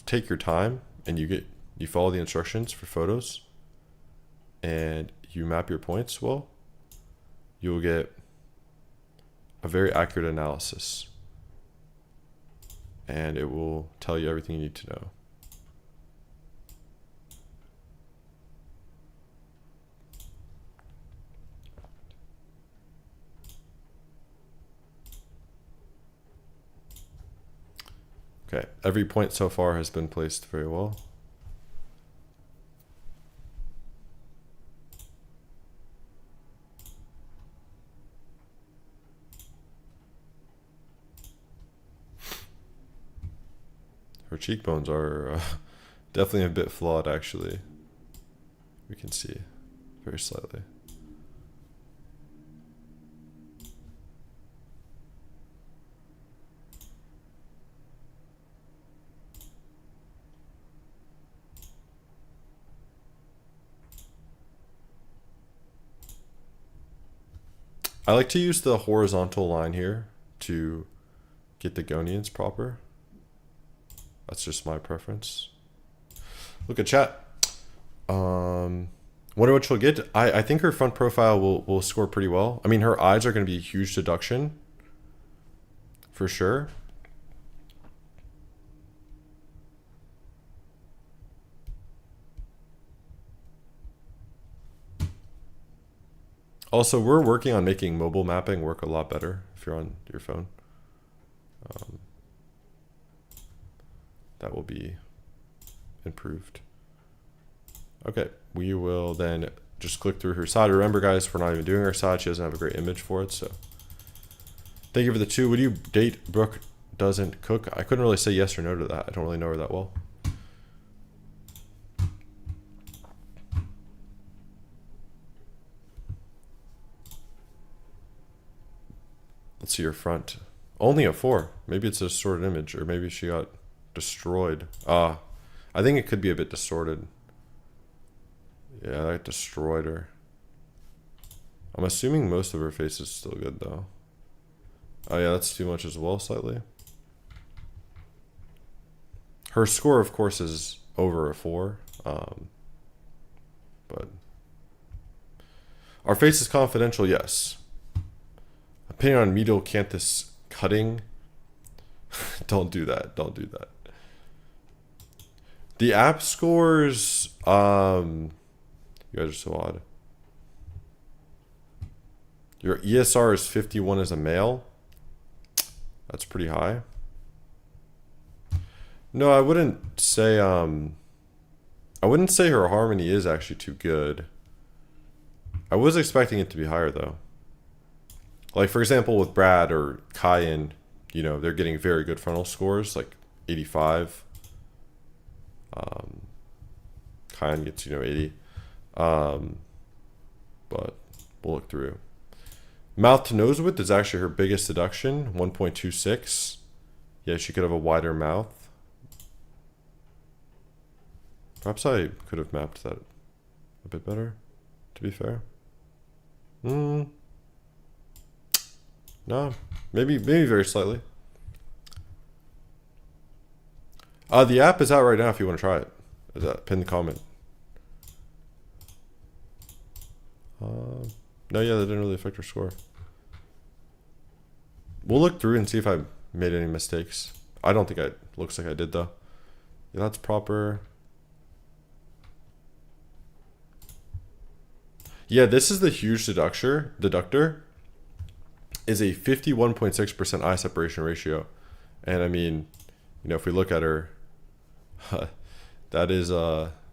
take your time and you follow the instructions for photos and you map your points well, you will get a very accurate analysis and it will tell you everything you need to know. Okay, every point so far has been placed very well. Her cheekbones are definitely a bit flawed, actually. We can see very slightly. I like to use the horizontal line here to get the gonians proper. That's just my preference. Look at chat. Wonder what she'll get. I think her front profile will score pretty well. I mean, her eyes are going to be a huge deduction for sure. Also, we're working on making mobile mapping work a lot better if you're on your phone. That will be improved. Okay, we will then just click through her side. Remember, guys, we're not even doing her side. She doesn't have a great image for it. So thank you for the 2. Would you date Brooke doesn't cook? I couldn't really say yes or no to that. I don't really know her that well. Let's see your front. Only a 4. Maybe it's a distorted image, or maybe she got destroyed. I think it could be a bit distorted. Yeah, that destroyed her. I'm assuming most of her face is still good though. Oh yeah, that's too much as well, slightly. Her score, of course, is over a 4. But our face is confidential, yes. Opinion on medial canthus cutting. Don't do that. Don't do that. The app scores, you guys are so odd. Your ESR is 51 as a male. That's pretty high. No, I wouldn't say her harmony is actually too good. I was expecting it to be higher though. Like for example with Brad or Kyan, you know, they're getting very good frontal scores, like 85. Kyan gets, you know, 80. But we'll look through. Mouth to nose width is actually her biggest deduction, 1.26. Yeah, she could have a wider mouth. Perhaps I could have mapped that a bit better, to be fair. No, maybe very slightly. The app is out right now if you want to try it. Is that pin the comment? No, yeah, that didn't really affect her score. We'll look through and see if I made any mistakes. I don't think looks like I did though. Yeah, that's proper. Yeah, this is the huge deductor is a 51.6% eye separation ratio. And I mean, you know, if we look at her, that is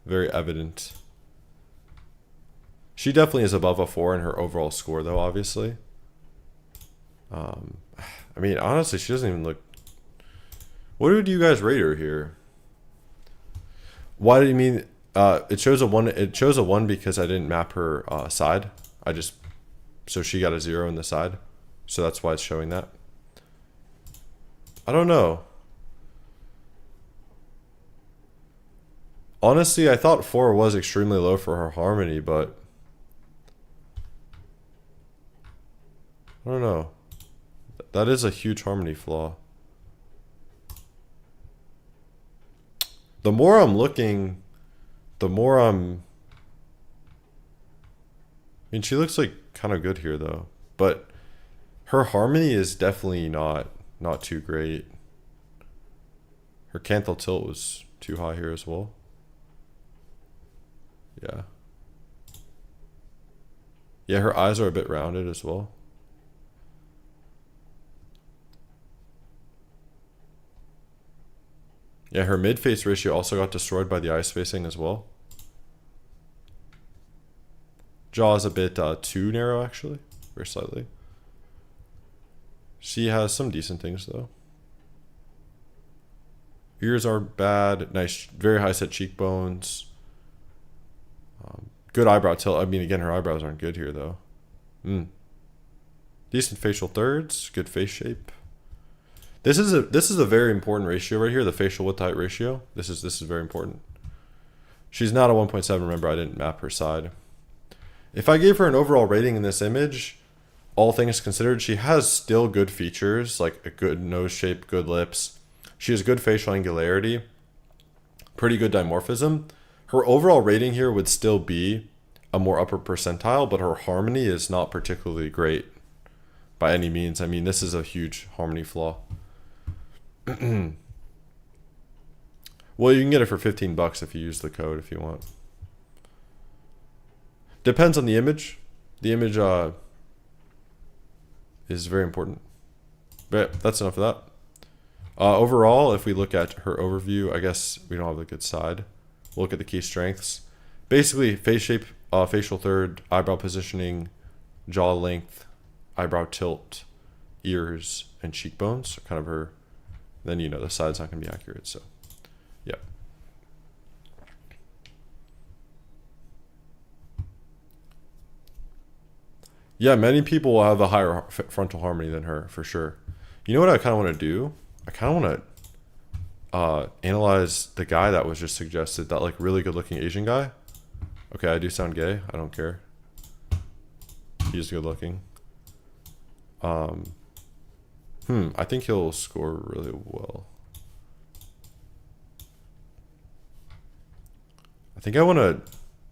very evident. She definitely is above a 4 in her overall score though, obviously. I mean, honestly, she doesn't even look... What do you guys rate her here? Why do you mean... it shows a 1. It shows a 1 because I didn't map her side. So she got a 0 in the side. So that's why it's showing that. I don't know. Honestly, I thought 4 was extremely low for her harmony, but... I don't know. That is a huge harmony flaw. The more I'm looking, the more I'm... I mean, she looks like kind of good here though, but her harmony is definitely not too great. Her canthal tilt was too high here as well. Yeah. Yeah, her eyes are a bit rounded as well. Yeah, her mid-face ratio also got destroyed by the eye spacing as well. Jaw is a bit too narrow, actually. Very slightly. She has some decent things, though. Ears are bad. Nice, very high set cheekbones. Good eyebrow tilt. I mean, again, her eyebrows aren't good here, though. Decent facial thirds. Good face shape. This is a very important ratio right here, the facial width to height ratio. This is very important. She's not a 1.7. Remember, I didn't map her side. If I gave her an overall rating in this image, all things considered, she has still good features, like a good nose shape, good lips. She has good facial angularity, pretty good dimorphism. Her overall rating here would still be a more upper percentile, but her harmony is not particularly great by any means. I mean, this is a huge harmony flaw. Well, you can get it for $15 if you use the code if you want. Depends on the image. The image is very important. But that's enough of that. Overall, if we look at her overview, I guess we don't have the good side. We'll look at the key strengths. basically face shape, facial third, eyebrow positioning, jaw length, eyebrow tilt, ears, and cheekbones are kind of her. Then, you know, the side's not going to be accurate. So, yeah. Yeah, many people will have a higher frontal harmony than her, for sure. You know what I kind of want to do? I kind of want to analyze the guy that was just suggested, that like really good looking Asian guy. Okay, I do sound gay. I don't care. He's good looking. I think he'll score really well. I think I want to...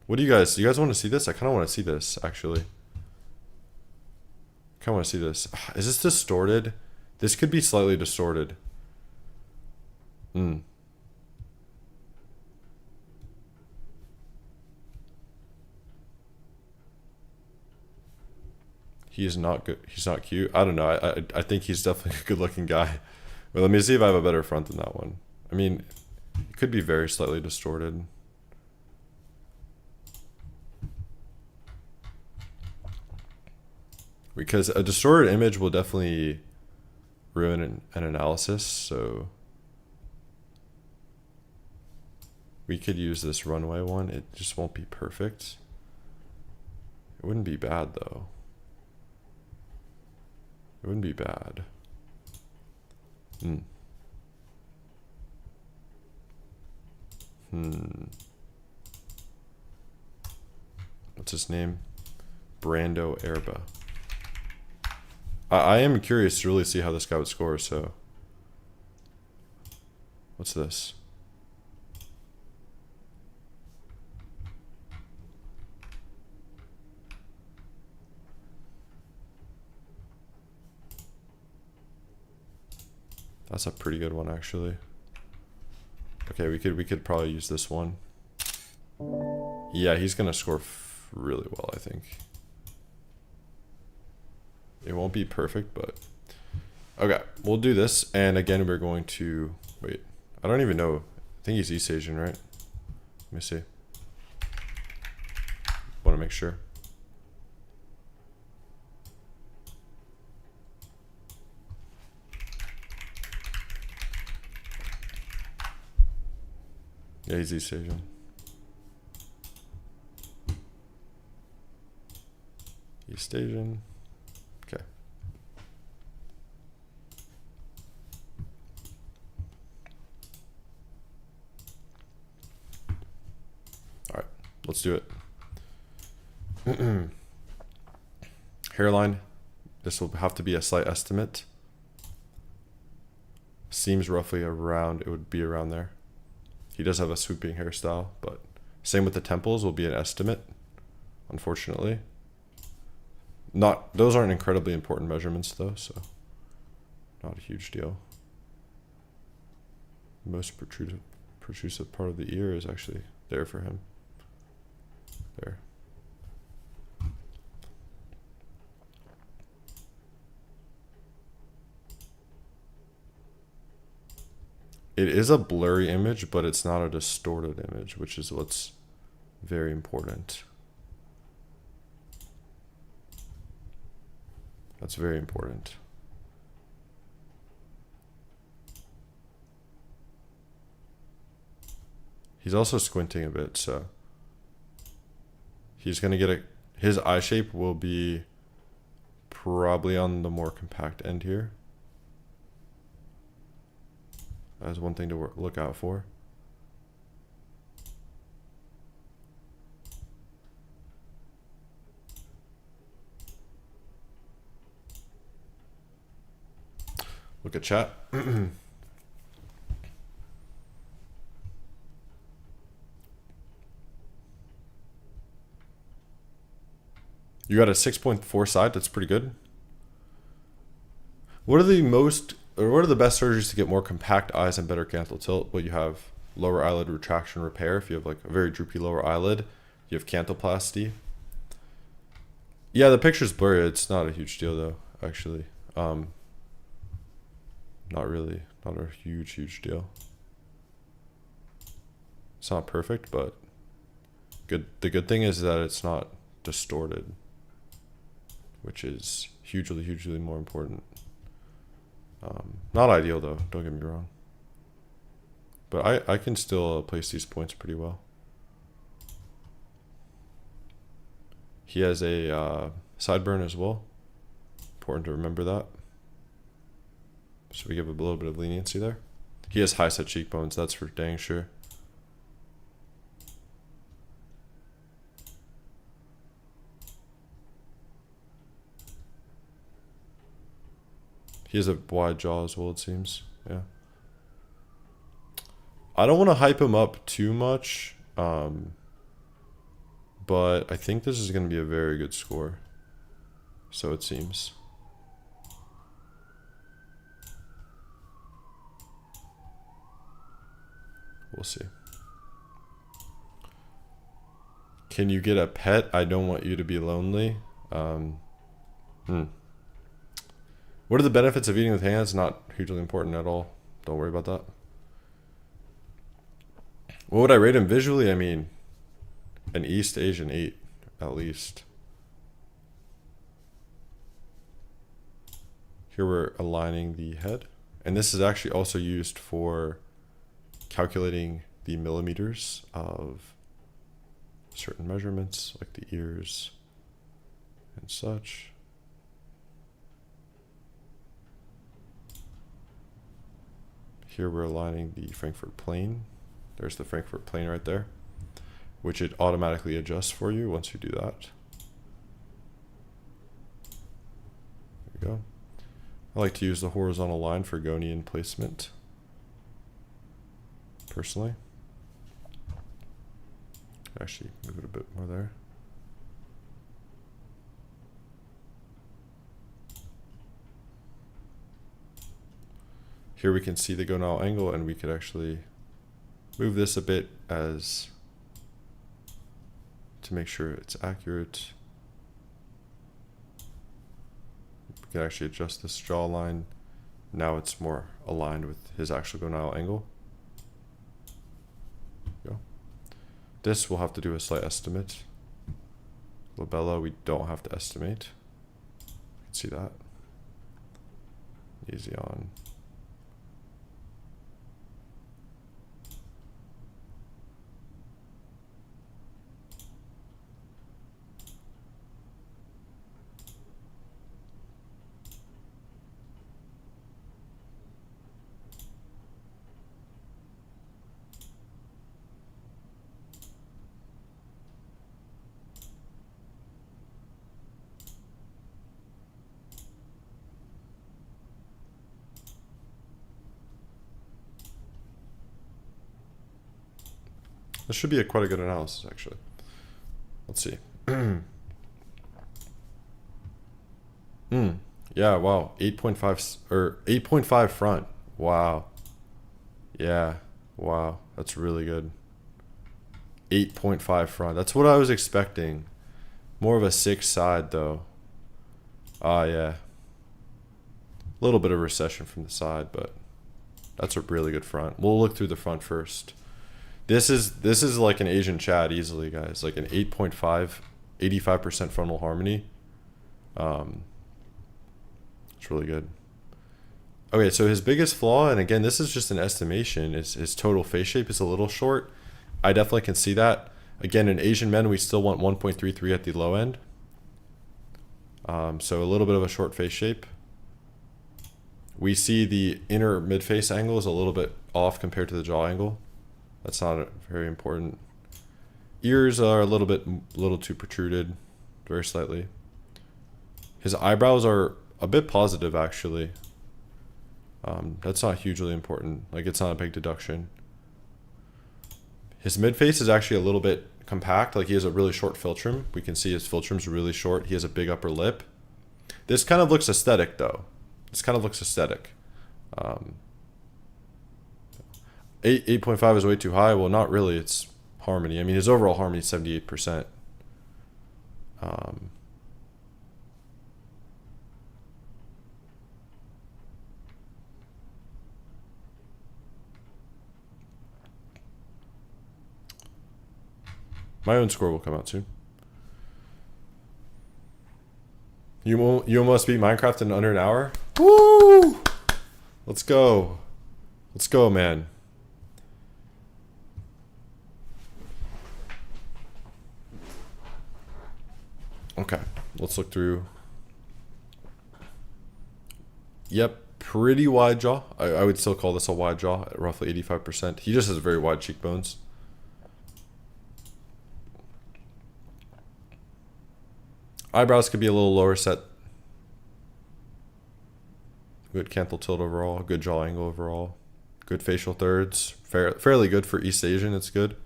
What do you guys want to see this? I kind of want to see this, actually. I kind of want to see this. Is this distorted? This could be slightly distorted. He is not good. He's not cute. I don't know. I think he's definitely a good looking guy. But let me see if I have a better front than that one. I mean, it could be very slightly distorted. Because a distorted image will definitely ruin an analysis, so we could use this runway one. It just won't be perfect. It wouldn't be bad though. It wouldn't be bad. What's his name? Brando Erba. I am curious to really see how this guy would score, so. What's this? That's a pretty good one, actually. Okay, we could probably use this one. Yeah, he's gonna score really well, I think. It won't be perfect, but okay, we'll do this. And again, we're going to wait. I don't even know. I think he's East Asian, right? Let me see. Want to make sure. Yeah, he's East Asian. East Asian. Okay. All right, let's do it. Hairline. This will have to be a slight estimate. Seems roughly around, it would be around there. He does have a swooping hairstyle, but same with the temples, will be an estimate, unfortunately. Those aren't incredibly important measurements though, so not a huge deal. Most protrusive part of the ear is actually there for him. There. It is a blurry image, but it's not a distorted image, which is what's very important. That's very important. He's also squinting a bit, so he's gonna get his eye shape will be probably on the more compact end here. That's one thing to look out for. Look at chat. You got a 6.4 side. That's pretty good. What are the best surgeries to get more compact eyes and better canthal tilt? Well, you have lower eyelid retraction repair. If you have like a very droopy lower eyelid, you have canthoplasty. Yeah, the picture's blurry. It's not a huge deal though, actually. Not really. Not a huge deal. It's not perfect, but good. The good thing is that it's not distorted, which is hugely more important. Not ideal though, don't get me wrong. But I can still place these points pretty well. He has a sideburn as well. Important to remember that. So we give a little bit of leniency there. He has high set cheekbones, that's for dang sure. He has a wide jaw as well, it seems. Yeah. I don't want to hype him up too much. But I think this is going to be a very good score. So it seems. We'll see. Can you get a pet? I don't want you to be lonely. What are the benefits of eating with hands? Not hugely important at all. Don't worry about that. What would I rate him visually? I mean, an East Asian 8, at least. Here we're aligning the head. And this is actually also used for calculating the millimeters of certain measurements, like the ears and such. Here we're aligning the Frankfurt plane. There's the Frankfurt plane right there, which it automatically adjusts for you once you do that. There we go. I like to use the horizontal line for Gonian placement, personally. Actually, move it a bit more there. Here we can see the gonal angle, and we could actually move this a bit as to make sure it's accurate. We can actually adjust this jawline. Now it's more aligned with his actual gonal angle. There we go. This we'll have to do a slight estimate. Labella we don't have to estimate. You can see that. Easy on. This should be quite a good analysis, actually. Let's see. Yeah, wow. 8.5 or 8.5 front. Wow. Yeah. Wow. That's really good. 8.5 front. That's what I was expecting. More of a 6 side, though. Ah, yeah. A little bit of recession from the side, but that's a really good front. We'll look through the front first. This is like an Asian Chad easily, guys. Like an 8.5, 85% frontal harmony. It's really good. Okay, so his biggest flaw, and again, this is just an estimation, is his total face shape is a little short. I definitely can see that. Again, in Asian men, we still want 1.33 at the low end. So a little bit of a short face shape. We see the inner mid-face angle is a little bit off compared to the jaw angle. That's not very important. Ears are a little too protruded, very slightly. His eyebrows are a bit positive, actually. That's not hugely important. Like, it's not a big deduction. His mid-face is actually a little bit compact. Like, he has a really short philtrum. We can see his philtrum's really short. He has a big upper lip. This kind of looks aesthetic, though. This kind of looks aesthetic. 8.5 is way too high. Well, not really. It's harmony. I mean, his overall harmony is 78%. My own score will come out soon. You almost beat Minecraft in under an hour? Woo! Let's go. Let's go, man. Okay, let's look through. Yep, pretty wide jaw. I would still call this a wide jaw at roughly 85%. He just has very wide cheekbones. Eyebrows could be a little lower set. Good canthal tilt overall. Good jaw angle overall. Good facial thirds. Fairly good for East Asian. It's good.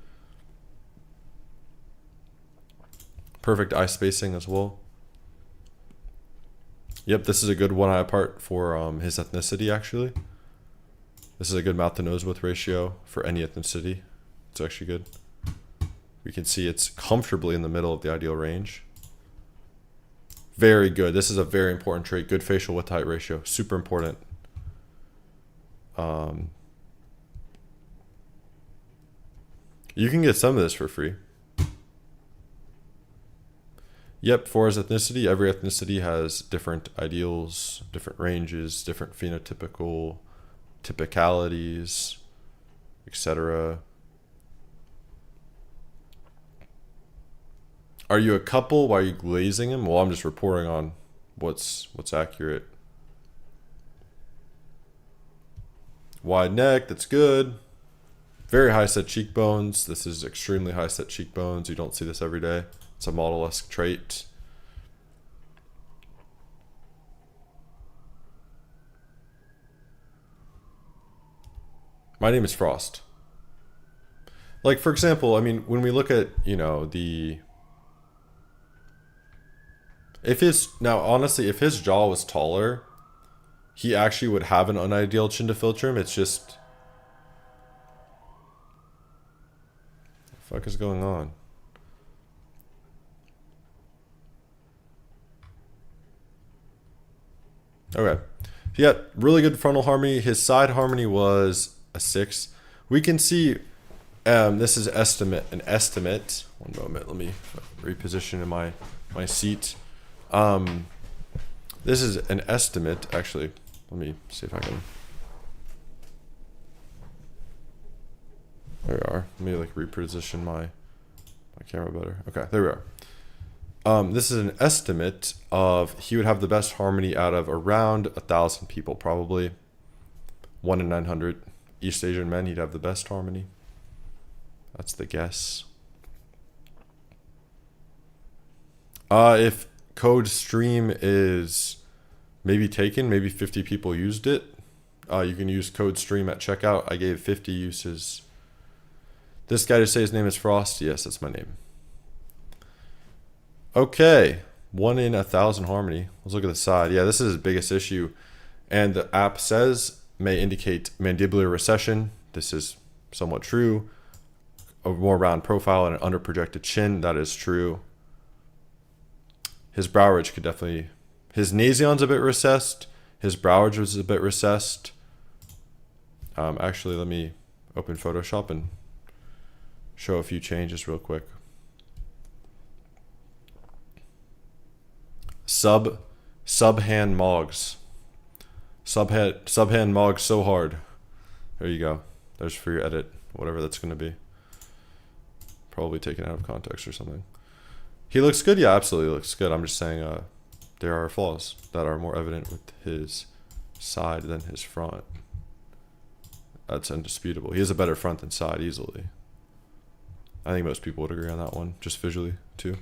Perfect eye spacing as well. Yep, this is a good one eye apart for his ethnicity, actually. This is a good mouth to nose width ratio for any ethnicity. It's actually good. We can see it's comfortably in the middle of the ideal range. Very good. This is a very important trait. Good facial width height ratio. Super important. You can get some of this for free. Yep, for his ethnicity, every ethnicity has different ideals, different ranges, different phenotypical typicalities, etc. Are you a couple? Why are you glazing him? Well, I'm just reporting on what's accurate. Wide neck, that's good. Very high set cheekbones. This is extremely high set cheekbones. You don't see this every day. It's a model-esque trait. My name is Frost. Like, for example, I mean, when we look at, you know, honestly, if his jaw was taller, he actually would have an unideal chin to filter him. It's just, what the fuck is going on? Okay. Yeah, really good frontal harmony. His side harmony was a 6. We can see this is an estimate. One moment, let me reposition in my seat. This is an estimate. Actually, let me see if I can. There we are. Let me like reposition my camera better. Okay, there we are. This is an estimate of he would have the best harmony out of around 1,000 people, probably 1 in 900 East Asian men. He'd have the best harmony. That's the guess. If code stream is maybe taken, maybe 50 people used it. You can use code stream at checkout. I gave 50 uses. This guy to say his name is Frost. Yes, that's my name. Okay, 1 in 1,000 harmony. Let's look at the side. Yeah, this is his biggest issue. And the app says may indicate mandibular recession. This is somewhat true. A more round profile and an under-projected chin. That is true. His brow ridge could definitely... His nasion's a bit recessed. His brow ridge was a bit recessed. Actually, let me open Photoshop and show a few changes real quick. Subhand Mogs. Subhand Mogs so hard. There you go. There's for your edit, whatever that's going to be. Probably taken out of context or something. He looks good. Yeah, absolutely looks good. I'm just saying there are flaws that are more evident with his side than his front. That's indisputable. He has a better front than side easily. I think most people would agree on that one, just visually too.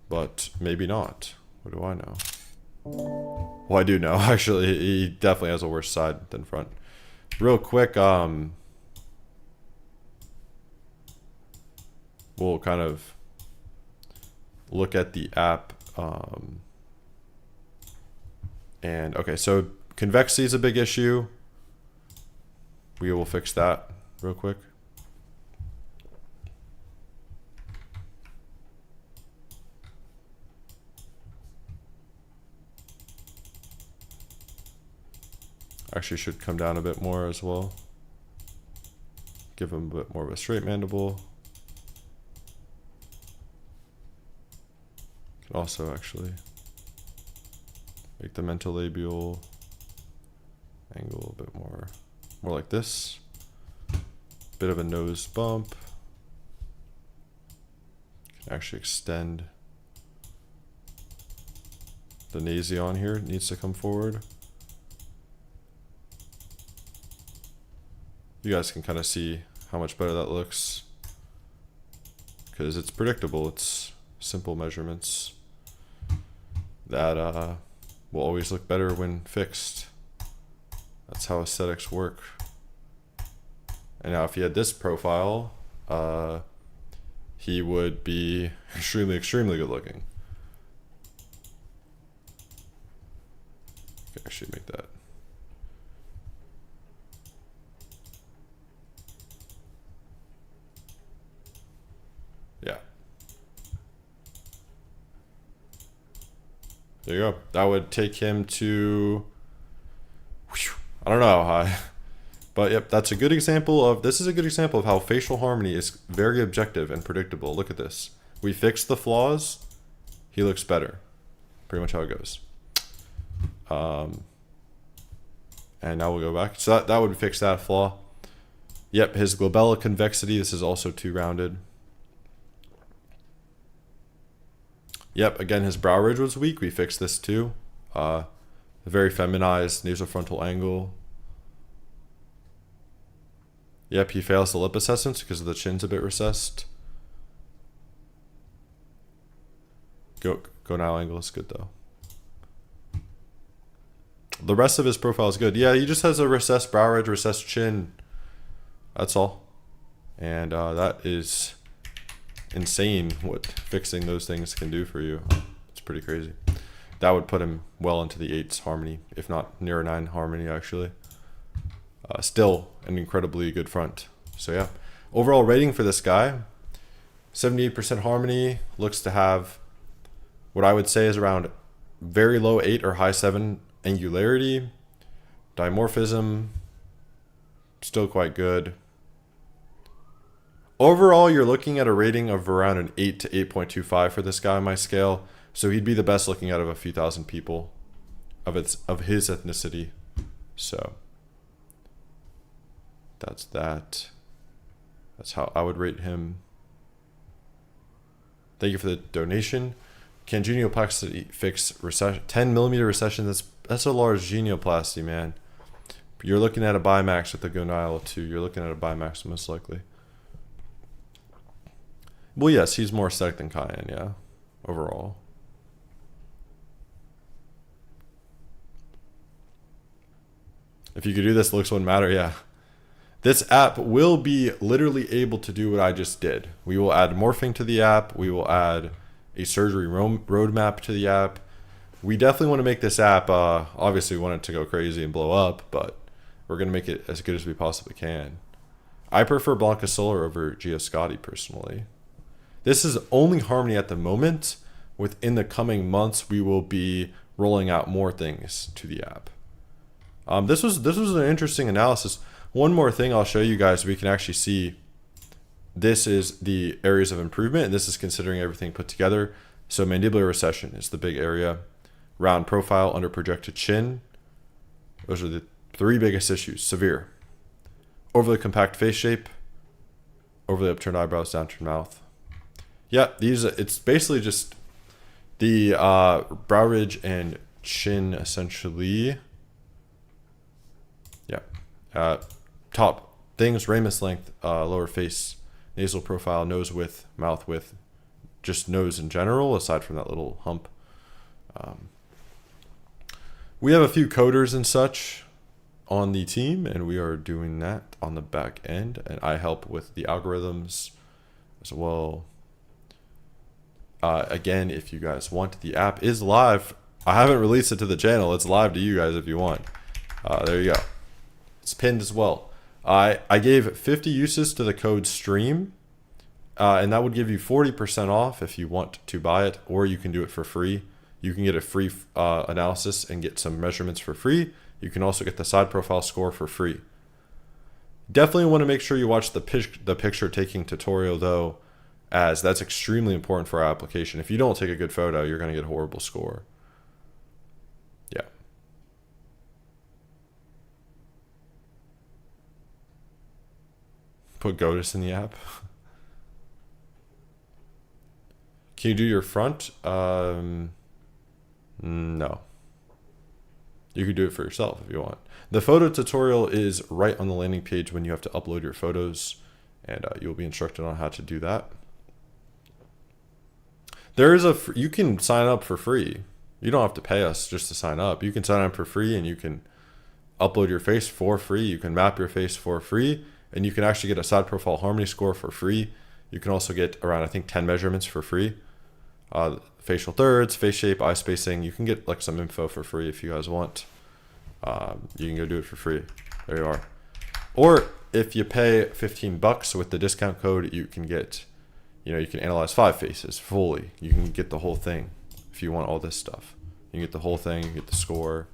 But maybe not. What do I know? Well, I do know. Actually, he definitely has a worse side than front. Real quick, we'll kind of look at the app. And okay, so convexity is a big issue. We will fix that real quick. Actually should come down a bit more as well. give him a bit more of a straight mandible. Can also actually make the mental labial angle a bit more like this. Bit of a nose bump. Can actually extend the nasion here. It needs to come forward. You guys can kind of see how much better that looks because it's predictable. It's simple measurements that will always look better when fixed. That's how aesthetics work. And now if he had this profile, he would be extremely, extremely good looking. I can actually make that. Yeah. There you go. That would take him to, I don't know, but yep, that's a good example of, this is a good example of how facial harmony is very objective and predictable. Look at this. We fixed the flaws. He looks better. Pretty much how it goes. And now we'll go back. So that would fix that flaw. Yep, his glabella convexity. This is also too rounded. Yep, again, his brow ridge was weak. We fixed this too. A very feminized nasofrontal angle. Yep, he fails the lip assessments because the chin's a bit recessed. Go now angle is good though. The rest of his profile is good. Yeah, he just has a recessed brow ridge, recessed chin. That's all. And that is insane what fixing those things can do for you. It's pretty crazy. That would put him well into the 8s harmony, if not near a 9 harmony actually. Still an incredibly good front. So yeah, overall rating for this guy, 78% harmony, looks to have what I would say is around very low 8 or high 7 angularity. Dimorphism, still quite good. Overall, you're looking at a rating of around an 8 to 8.25 for this guy on my scale. So he'd be the best looking out of a few thousand people of his ethnicity. So that's that. That's how I would rate him. Thank you for the donation. Can genioplasty fix recession? 10 millimeter recession. That's a large genioplasty, man. You're looking at a Bimax with the gonile too. You're looking at a Bimax most likely. Well, yes, he's more aesthetic than Cayenne, yeah, overall. If you could do this, looks wouldn't matter, yeah. This app will be literally able to do what I just did. We will add morphing to the app. We will add a surgery roadmap to the app. We definitely want to make this app, obviously we want it to go crazy and blow up, but we're going to make it as good as we possibly can. I prefer Blanca Solar over Geoscotti personally. This is only harmony at the moment. Within the coming months, we will be rolling out more things to the app. This was an interesting analysis. One more thing I'll show you guys, we can actually see this is the areas of improvement, and this is considering everything put together. So mandibular recession is the big area. Round profile, under projected chin. Those are the 3 biggest issues. Severe. Overly compact face shape. Overly upturned eyebrows, downturned mouth. Yeah, it's basically just the brow ridge and chin essentially. Yeah. Top things, ramus length, lower face, nasal profile, nose width, mouth width, just nose in general, aside from that little hump. We have a few coders and such on the team, and we are doing that on the back end, and I help with the algorithms as well. Again, if you guys want, the app is live. I haven't released it to the channel. It's live to you guys if you want. There you go. It's pinned as well. I gave 50 uses to the code STREAM, and that would give you 40% off if you want to buy it, or you can do it for free. You can get a free analysis and get some measurements for free. You can also get the side profile score for free. Definitely want to make sure you watch the picture taking tutorial though, as that's extremely important for our application. If you don't take a good photo, you're going to get a horrible score. Yeah. Put GOTUS in the app. Can you do your front? No. You could do it for yourself if you want. The photo tutorial is right on the landing page when you have to upload your photos, and you'll be instructed on how to do that. There is you can sign up for free. You don't have to pay us just to sign up. You can sign up for free and you can upload your face for free. You can map your face for free, and you can actually get a side profile harmony score for free. You can also get around, I think, 10 measurements for free. Facial thirds, face shape, eye spacing. You can get like some info for free if you guys want. You can go do it for free. There you are. Or if you pay $15 with the discount code, you can get, you can analyze 5 faces fully. You can get the whole thing if you want all this stuff. You can get the whole thing, you can get the score,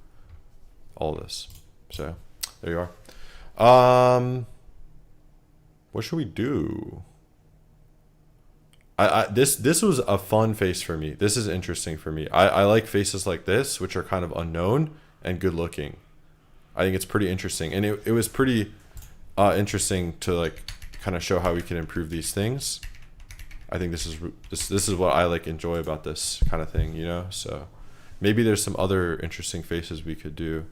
all this. So there you are. What should we do? This was a fun face for me. This is interesting for me. I like faces like this, which are kind of unknown and good looking. I think it's pretty interesting, and it was pretty interesting to like kind of show how we can improve these things. I think this is what I like enjoy about this kind of thing, So maybe there's some other interesting faces we could do.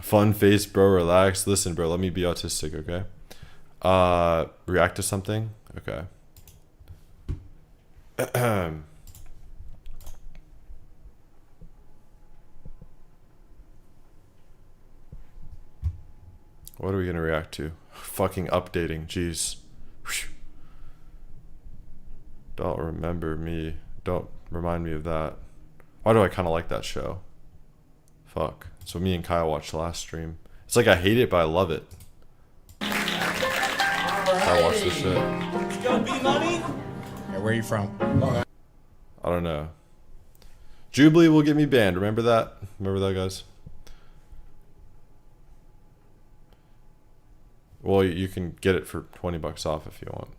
Fun face, bro. Relax. Listen, bro. Let me be autistic, okay? React to something. Okay. What are we gonna react to? Fucking updating. Jeez. Whew. Don't remember me. Don't remind me of that. Why do I kind of like that show? Fuck. So me and Kyle watched the last stream. It's like I hate it, but I love it. I watch this shit. Let's go, B-Money. Hey, where are you from? I don't know. Jubilee will get me banned. Remember that? Remember that, guys? Well, you can get it for $20 off if you want.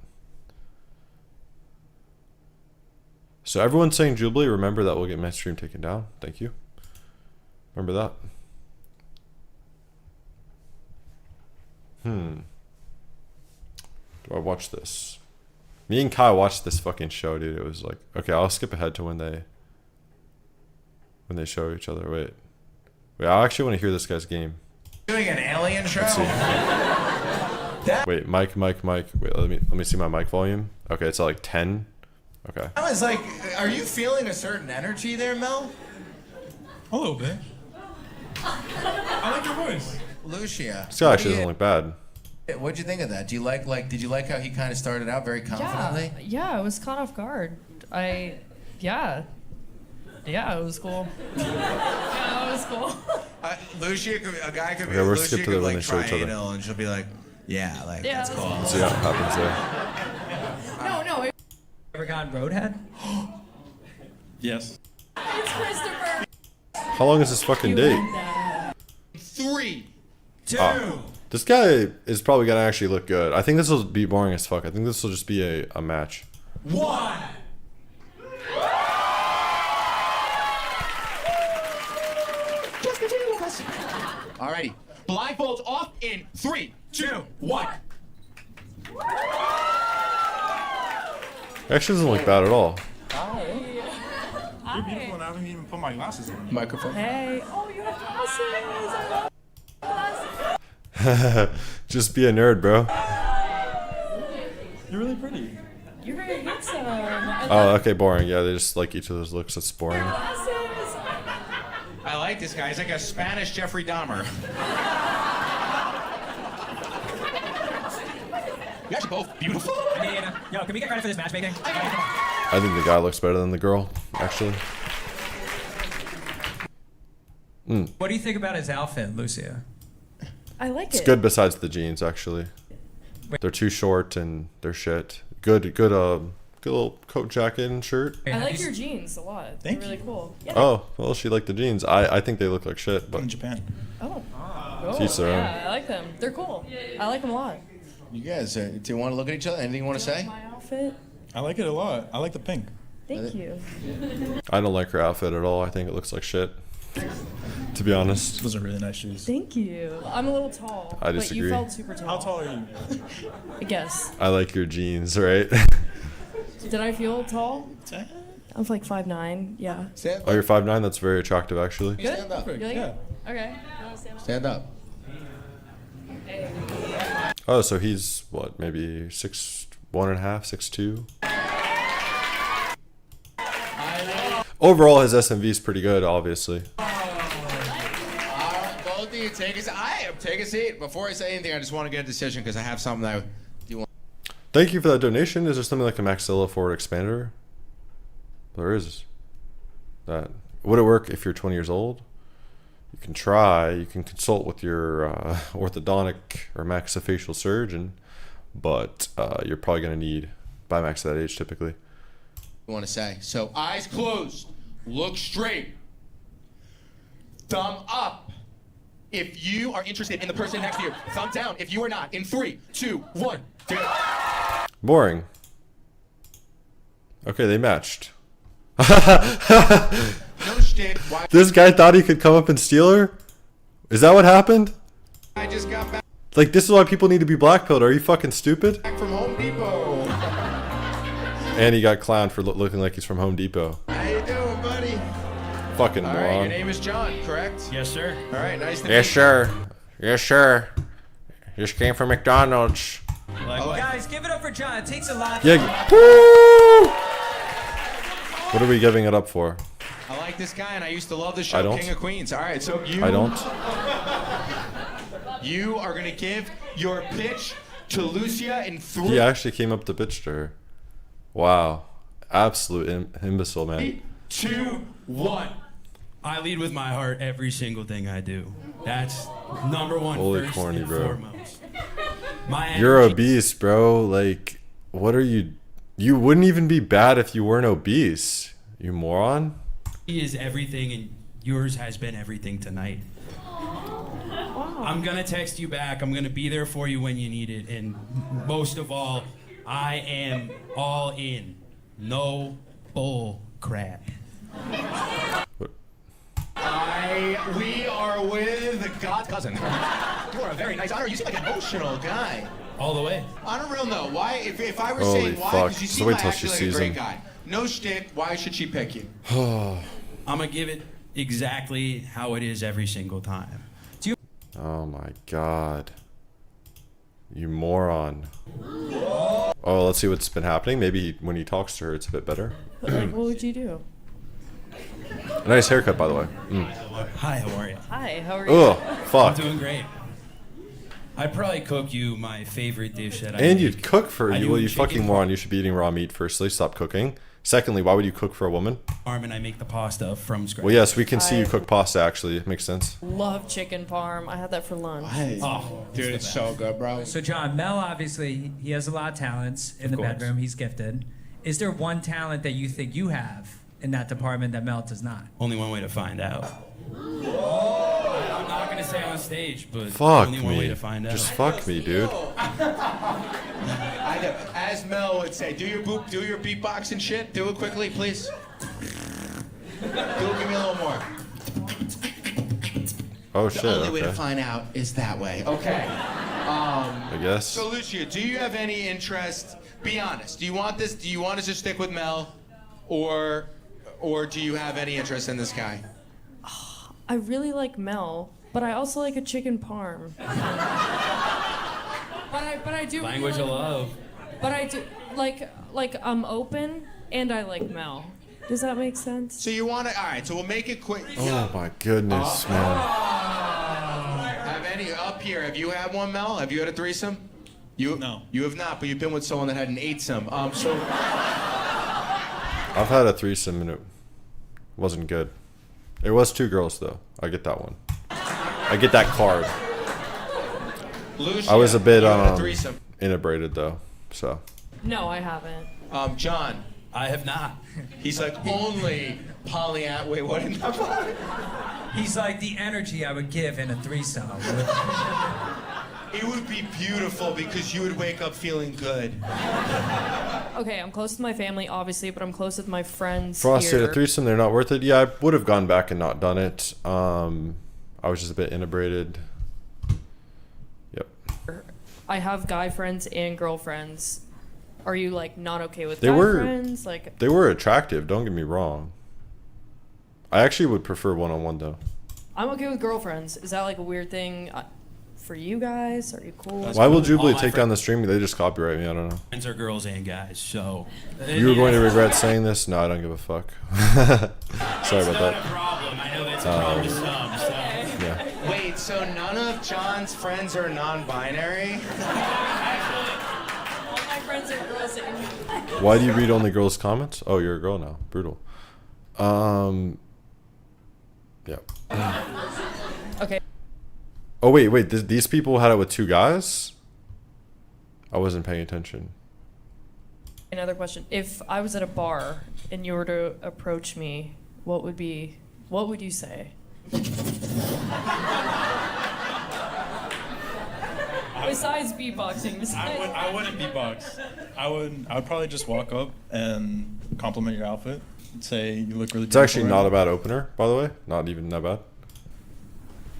So everyone's saying Jubilee. Remember that will get my stream taken down. Thank you. Remember that. Do I watch this? Me and Kai watched this fucking show, dude. It was like, okay, I'll skip ahead to when they show each other. Wait, I actually want to hear this guy's game. Doing an alien show? Let's see. Wait, mic. Wait, let me see my mic volume. Okay, it's at like 10. Okay. I was like, are you feeling a certain energy there, Mel? A little bit. I like your voice. Lucia. This guy actually doesn't look bad. What'd you think of that? Did you like how he kind of started out very confidently? Yeah, I was caught off guard. Yeah, it was cool. Yeah, it was cool. Lucia, a guy could be, Okay, we're Lucia skip to could when like they show each other. triangle, and she'll be like, yeah, like Yeah, that's cool. See what happens there. No. Ever gotten roadhead? Yes. It's Christopher. How long is this fucking date? 3, 2. This guy is probably gonna actually look good. I think this will be boring as fuck. I think this will just be a match. 1. Alrighty. Blindfolds off in 3, 2, 1. Actually doesn't look bad at all. You're beautiful and I haven't even put my glasses on. Microphone. Hey. Oh, you have glasses. I love glasses. Just be a nerd, bro. You're really pretty. You're very handsome. Oh, okay, boring. Yeah, they just like each other's looks. That's boring. Glasses. I like this guy. He's like a Spanish Jeffrey Dahmer. You're actually both beautiful. I mean, yo, can we get credit for this matchmaking? I think the guy looks better than the girl, actually. What do you think about his outfit, Lucia? I like It's it. good besides the jeans, actually. They're too short and they're shit. Good little coat jacket and shirt. I like your jeans a lot. They're Thank really you. cool. Yeah. Oh, well, she liked the jeans. I think they look like shit, but In Japan. Oh. Oh, Teach their own. yeah, I like them. They're cool. I like them a lot. You guys, do you want to look at each other? Anything you want to say? My outfit. I like it a lot. I like the pink. Thank you. I don't like her outfit at all. I think it looks like shit. To be honest. Those are really nice shoes. Thank you. I'm a little tall. I But you disagree. felt super tall. How tall are you? I guess. I like your jeans, right? Did I feel tall? I'm like 5'9". Yeah. Stand Oh, you're 5'9"? That's very attractive, actually. Good? Stand up. You like Yeah. it? Okay. Stand up. Oh, so he's, what, maybe 6'1.5", 6'2"? Overall, his SMV is pretty good, obviously. All right, both of you take a seat. Before I say anything, I just want to get a decision because I have something that I do want. Thank you for that donation. Is there something like a Maxilla Forward Expander? There is. That. Would it work if you're 20 years old? You can try. You can consult with your orthodontic or maxillofacial surgeon, but you're probably going to need Bimax at that age typically. Want to say. So eyes closed, look straight, thumb up if you are interested in the person next to you, thumb down if you are not. In 3, 2, 1, go. Boring. Okay, they matched. No shit. Why? This guy thought he could come up and steal her? Is that what happened? I just got back Like, this is why people need to be blackpilled. Are you fucking stupid? from Home Depot. And he got clowned for looking like he's from Home Depot. How you doing, buddy? Fucking All right, your moron. name is John, correct? Yes, sir. All right, nice to Yes, meet sir. Yes, sir. Just came from McDonald's. Guys, give it up for John. It takes a lot. Yeah. Woo! What are we giving it up for? you. I like this guy, and I used to love the show I don't. King of Queens. All right, so you. I don't. You are gonna give your pitch to Lucia in 3, He actually came up to bitch to her. Wow. Absolute imbecile, man. 2, 1. I lead with my heart every single thing I do. That's number one. Holy first corny, and bro. foremost. My You're energy- obese, bro. Like, what are you? You wouldn't even be bad if you weren't obese. You moron. is everything, and yours has been everything tonight. I'm gonna text you back. I'm gonna be there for you when you need it, and most of all, I am all in. No bull crap. We are with God's cousin. You are a very nice honor. You seem like an emotional guy. All the way. On a real note, why? If I were Holy saying why, fuck. because you So seem wait like till she actually like a sees great him. guy. No shtick. Why should she pick you? I'm gonna give it exactly how it is every single time. Do you Oh my god. You moron. Oh, let's see what's been happening. Maybe when he talks to her, it's a bit better. But like, what would you do? A nice haircut, by the way. Hi, how are you? Hi, how are you? Oh, I'm fuck. doing great. I'd probably cook you my favorite dish that I And make. you'd cook for I you. do Well, you chicken fucking moron. You should be eating raw meat. Firstly, stop cooking. Secondly, why would you cook for a woman? parm, and I make the pasta from scratch. Well, yes, we can see you I- cook pasta. Actually, it makes sense. Love chicken parm. I had that for lunch. Oh, Dude, it's so good, bro. So John, Mel obviously he has a lot of talents in the course. bedroom. He's gifted. Is there one talent that you think you have in that department that Mel does not? only one way to find out. I'm not gonna say on stage, but Fuck only one way me. to find out. Just fuck me, dude. I know. As Mel would say, do your beatbox and shit. Do it quickly, please. Give me a little more. Oh shit. The only way to Okay. find out is that way. Okay. I guess. So Lucia, do you have any interest? Be honest. Do you want this? Do you want us to stick with Mel, or do you have any interest in this guy? I really like Mel, but I also like a chicken parm. but I do. Language really of like love. But I do like I'm open and I like Mel. Does that make sense? So you want to? All right. So we'll make it quick. Oh my goodness, man. Have any up here? Have you had one, Mel? Have you had a threesome? No. You have not, but you've been with someone that had an eightsome. So I've had a threesome and it wasn't good. It was 2 girls though. I get that one. I get that card. Lucia, I was a bit you had a threesome. inebriated though. So No, I haven't. John, I have not. He's like, only wait, what in that? He's like the energy I would give in a threesome. It would be beautiful because you would wake up feeling good. Okay, I'm close with my family, obviously, but I'm close with my friends Frost here. said a threesome, they're not worth it. Yeah, I would have gone back and not done it. I was just a bit inebriated. Yep. I have guy friends and girlfriends. Are you like not okay with They guy were- friends? Like, They were attractive, don't get me wrong. I actually would prefer one-on-one though. I'm okay with girlfriends. Is that like a weird thing for you guys? Are you cool? Why will All Jubilee my take down the stream? They just copyright me, I don't know. Friends are girls and guys, so. You were going to regret saying this? No, I don't give a fuck. Sorry about Not a that. problem. I know that's a problem to some, so. Yeah. Wait, so none of John's friends are non-binary? All my friends are girls and Why do you read only girls' comments? Oh, you're a girl now. Brutal. Yeah. Okay. Oh, wait. These people had it with two guys? I wasn't paying attention. Another question. If I was at a bar and you were to approach me, what would you say? Besides beatboxing. I wouldn't beatbox. I would probably just walk up and compliment your outfit. Say you look really. It's actually beautiful not a right bad opener, by the way. Not even that bad.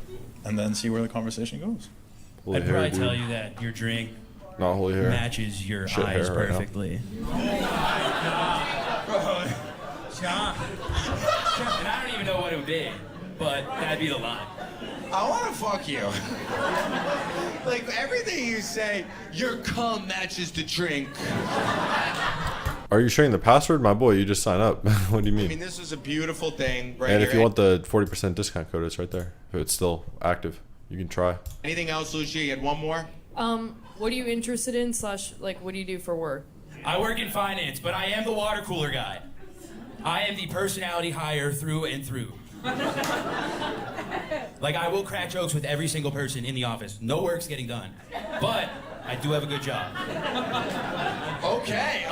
now, and then see where the conversation goes. Holy I'd hair, probably dude. tell you that your drink Not holy hair. matches your Shit eyes hair right now. perfectly. John. And I don't even know what it would be, but that'd be the line. I want to fuck you. Like, everything you say, your cum matches the drink. Are you sharing the password? My boy, you just sign up. What do you I mean? mean, this is a beautiful thing right And here. if you want the 40% discount code, it's right there. If it's still active, you can try. Anything else, Lucia? You had one more? What are you interested in / like what do you do for work? I work in finance, but I am the water cooler guy. I am the personality hire through and through. Like, I will crack jokes with every single person in the office. No work's getting done. But I do have a good job. Okay,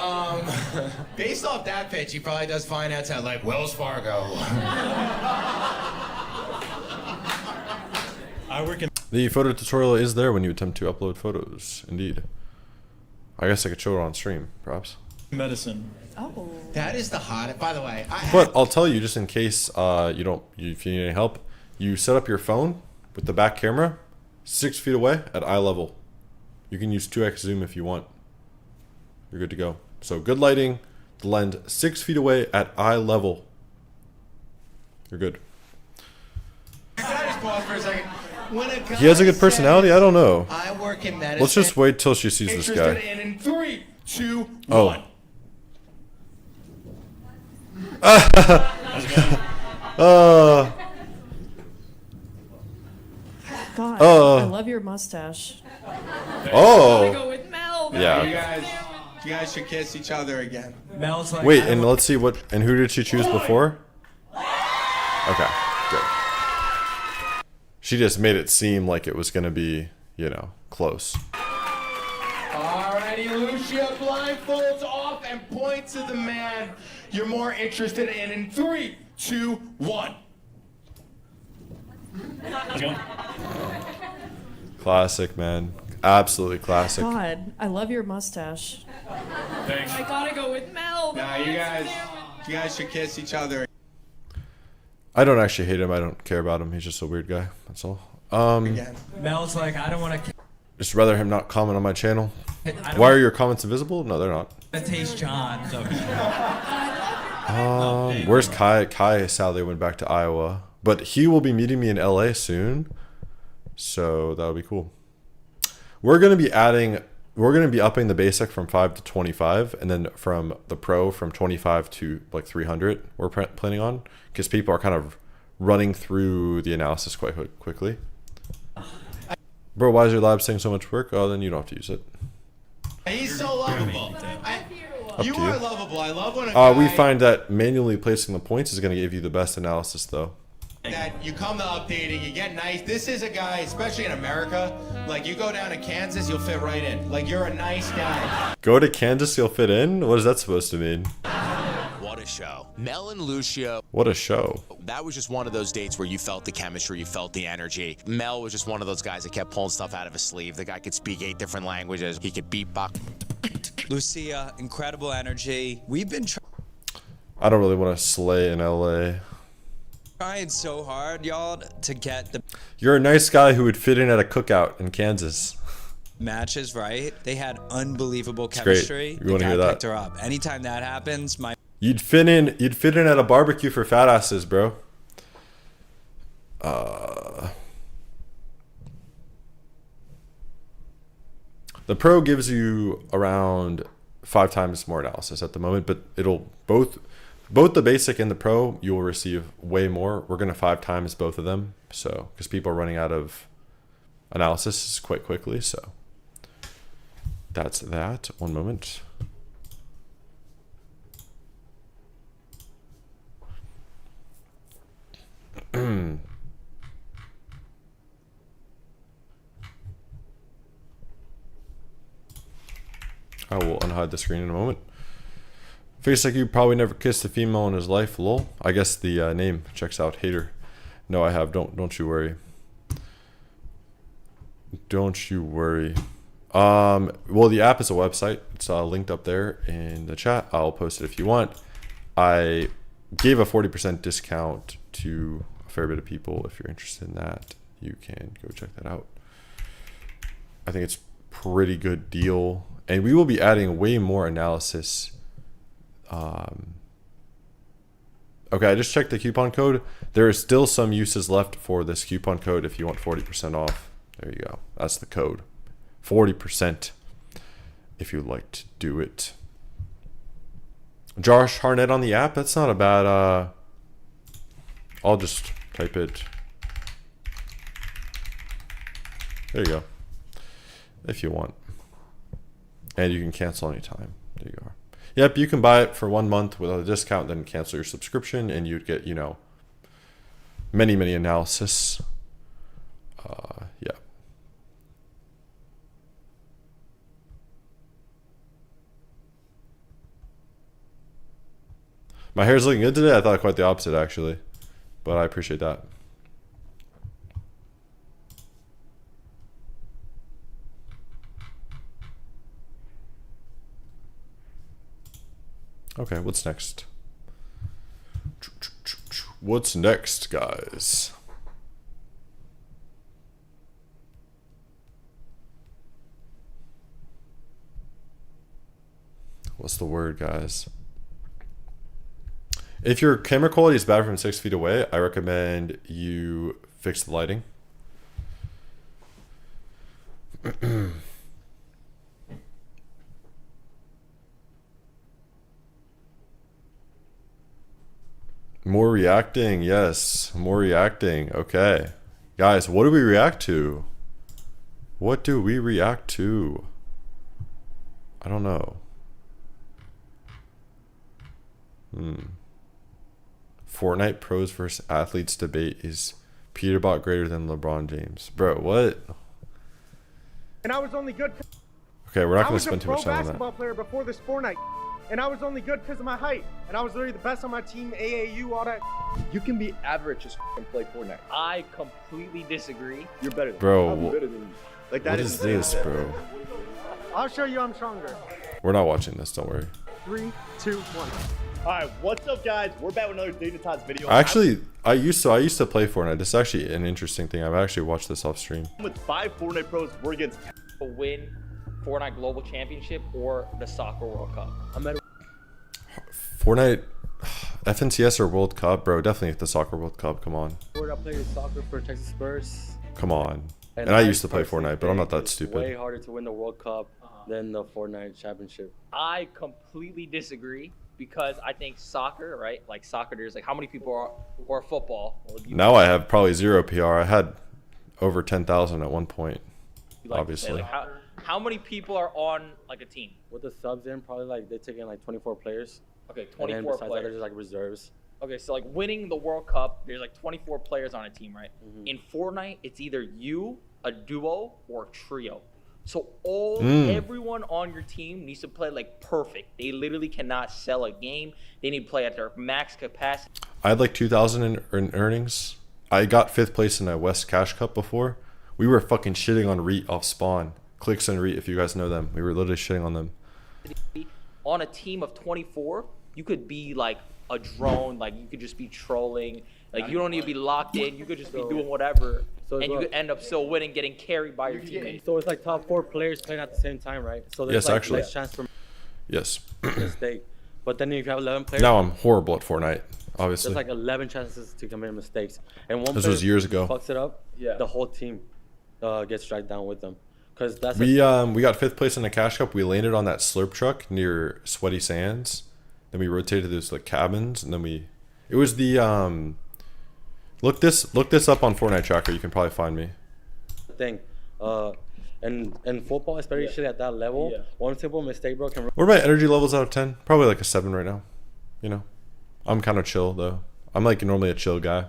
based off that pitch, he probably does finance at, like, Wells Fargo. I work in The photo tutorial is there when you attempt to upload photos. Indeed. I guess I could show it on stream, perhaps. medicine. Oh. That is the hottest, by the way. But I'll tell you, just in case if you need any help, you set up your phone with the back camera 6 feet away at eye level. You can use 2x zoom if you want. You're good to go. So good lighting, the lens 6 feet away at eye level. You're good. Can I just pause for a second? When a guy He has a good personality? I don't know. I work in medicine. Let's just wait till she sees this Interested guy. in 3, 2, Oh. 1. God, Oh. I love your mustache. Oh. Go with Mel. Yeah. You guys should kiss each other again. Mel's like, Wait, I and don't- let's see and who did she choose before? Okay, good. She just made it seem like it was gonna be, close. Alrighty, Lucia, blindfolds off and point to the man you're more interested in 3, 2, 1. Classic, man. Absolutely classic. God, I love your mustache. Thanks. I gotta go with Mel. Now you guys should kiss each other. I don't actually hate him. I don't care about him. He's just a weird guy. That's all. Again. Mel's like, I don't want to. Just rather him not comment on my channel. I don't Why are your comments invisible? No, they're not. want to taste John. So. Where's Kai? Kai sadly went back to Iowa, but he will be meeting me in LA soon, so that'll be cool. We're gonna be upping the basic from 5 to 25, and then from the pro from 25 to like 300. We're planning on, because people are kind of running through the analysis quite quickly. Bro, why is your lab saying so much work? Oh, then you don't have to use it. He's so lovable. You to are you. lovable. I love when a guy We find that manually placing the points is going to give you the best analysis, though. that you come to updating, you get nice. This is a guy, especially in America, like you go down to Kansas, you'll fit right in. Like you're a nice guy. Go to Kansas, you'll fit in? What is that supposed to mean? show. Mel and Lucio. What a show. That was just one of those dates where you felt the chemistry, you felt the energy. Mel was just one of those guys that kept pulling stuff out of his sleeve. The guy could speak 8 different languages. He could beatbox. Lucia, incredible energy. We've been I don't really want to slay in LA. trying so hard, y'all, to get the You're a nice guy who would fit in at a cookout in Kansas. matches right. They had unbelievable It's great. chemistry. You wanna The hear guy that? picked her up. Anytime that happens, my You'd fit in at a barbecue for fat asses, bro. The Pro gives you around 5 times more analysis at the moment, but it'll both the basic and the Pro, you will receive way more. We're gonna 5 times both of them, so because people are running out of analysis quite quickly, so that's that. One moment. I will unhide the screen in a moment. Face like you probably never kissed a female in his life, lol. I guess the name checks out, hater. No, I have. Don't you worry. Don't you worry. Well, the app is a website. It's linked up there in the chat. I'll post it if you want. I gave a 40% discount to a fair bit of people. If you're interested in that, you can go check that out. I think it's a pretty good deal. And we will be adding way more analysis. Okay, I just checked the coupon code. There is still some uses left for this coupon code if you want 40% off. There you go. That's the code. 40% if you'd like to do it. Josh Harnett on the app. That's not a bad... I'll just type it. There you go. If you want. And you can cancel anytime. There you are. Yep, you can buy it for 1 month without a discount, then cancel your subscription, and you'd get, you know, many analysis. Yeah. My hair's looking good today. I thought quite the opposite, actually. But I appreciate that. Okay, what's next? What's next, guys? What's the word, guys? If your camera quality is bad from 6 feet away, I recommend you fix the lighting. More reacting, yes. More reacting. Okay. Guys, what do we react to? What do we react to? I don't know. Fortnite pros versus athletes debate is Peterbot greater than LeBron James. Bro, what? And I was only good. Okay, we're not going to spend too much time on that. I was a pro basketball player before this Fortnite. And I was only good because of my height. And I was literally the best on my team, AAU, all that. You can be average just and play Fortnite. I completely disagree. You're better than bro, me. I'm better than you. Like that what is this, bro? I'll show you I'm stronger. We're not watching this, don't worry. 3, 2, 1. Alright, what's up guys? We're back with another Data Tots video. Actually, I used to play Fortnite. This is actually an interesting thing. I've actually watched this off stream. With 5 Fortnite pros, we're against to win Fortnite Global Championship or the Soccer World Cup. Fortnite, FNCS or World Cup, bro. Definitely the Soccer World Cup. Come on. I played soccer for Texas Spurs. Come on. And I used to play Fortnite, but I'm not that It's stupid. way harder to win the World Cup than the Fortnite Championship. I completely disagree because I think soccer, right? Like soccer, there's like how many people are, or football? Well, Now I have probably 0 PR. I had over 10,000 at one point, like, obviously. Like how many people are on like a team? With the subs in, probably like they take in like 24 players. Okay, And 24 then besides players. that, there's like reserves. Okay, so like winning the World Cup, there's like 24 players on a team, right? Mm-hmm. In Fortnite, it's either you, a duo, or a trio. So everyone on your team needs to play like perfect. They literally cannot sell a game. They need to play at their max capacity. I had like 2,000 in earnings. I got 5th place in a West Cash Cup before. We were fucking shitting on Reet off spawn. Clicks and Reet, if you guys know them. We were literally shitting on them. On a team of 24, you could be like a drone. Like you could just be trolling. Like you don't need to be locked in. You could just be doing whatever. So and you could end up still winning, getting carried by your teammates. So it's like top 4 players playing at the same time, right? So there's Yes, like actually. less chance for Yes. mistake. But then if you have 11 players, Now I'm horrible at Fortnite, obviously. there's like 11 chances to commit mistakes. And one This player was years ago. fucks it up, the whole team gets dragged down with them. Because that's We got 5th place in the Cash Cup. We landed on that slurp truck near Sweaty Sands. Then we rotated to those like cabins, and then it was the look this up on Fortnite Tracker. You can probably find me. thing. And football, especially at that level, one simple mistake, bro, can What are my energy levels out of 10? Probably like a 7 right now. You know, I'm kind of chill though. I'm like normally a chill guy.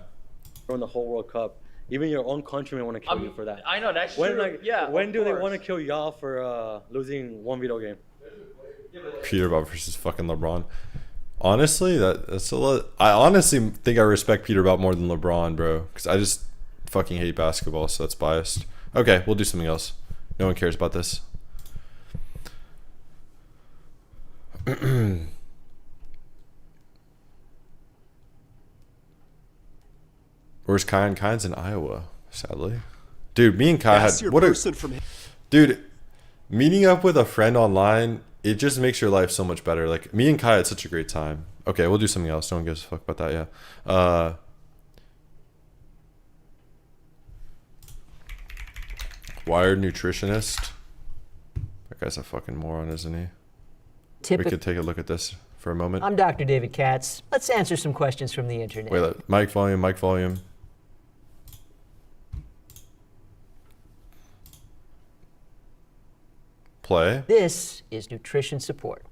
ruin the whole World Cup. Even your own countrymen want to kill you for that. I know that's when, true. Like, yeah. when do they course. want to kill y'all for losing one video game? Peterbout versus fucking LeBron. Honestly, that's a lot. I honestly think I respect Peterbout more than LeBron, bro. Because I just fucking hate basketball, so that's biased. Okay, we'll do something else. No one cares about this. Where's Kai? And Kai's in Iowa, sadly. Dude, me and Kai Ask had your what person a from dude. Meeting up with a friend online, it just makes your life so much better. Like me and Kai had such a great time. Okay, we'll do something else. No one gives a fuck about that. Yeah. Wired nutritionist. That guy's a fucking moron, isn't he? We could take a look at this for a moment. I'm Dr. David Katz. Let's answer some questions from the internet. Wait, mic volume, mic volume. Play. This is nutrition support.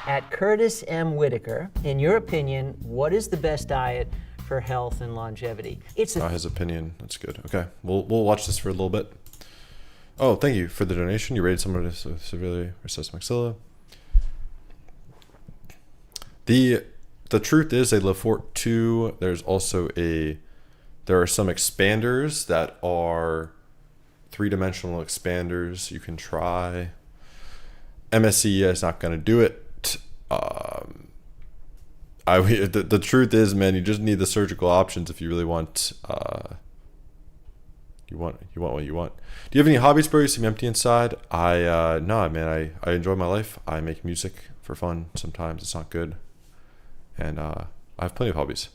At Curtis M. Whitaker, in your opinion, what is the best diet for health and longevity? It's his opinion. That's good. Okay, we'll watch this for a little bit. Oh, thank you for the donation. You rated someone with severely recessed maxilla. The truth is, a Lefort 2. There's also there are some expanders that are 3-dimensional expanders you can try. MSC is not going to do it. The truth is, man, you just need the surgical options if you really want. You want what you want. Do you have any hobbies, bro? You seem empty inside. No, man. I enjoy my life. I make music for fun. Sometimes it's not good, and I have plenty of hobbies.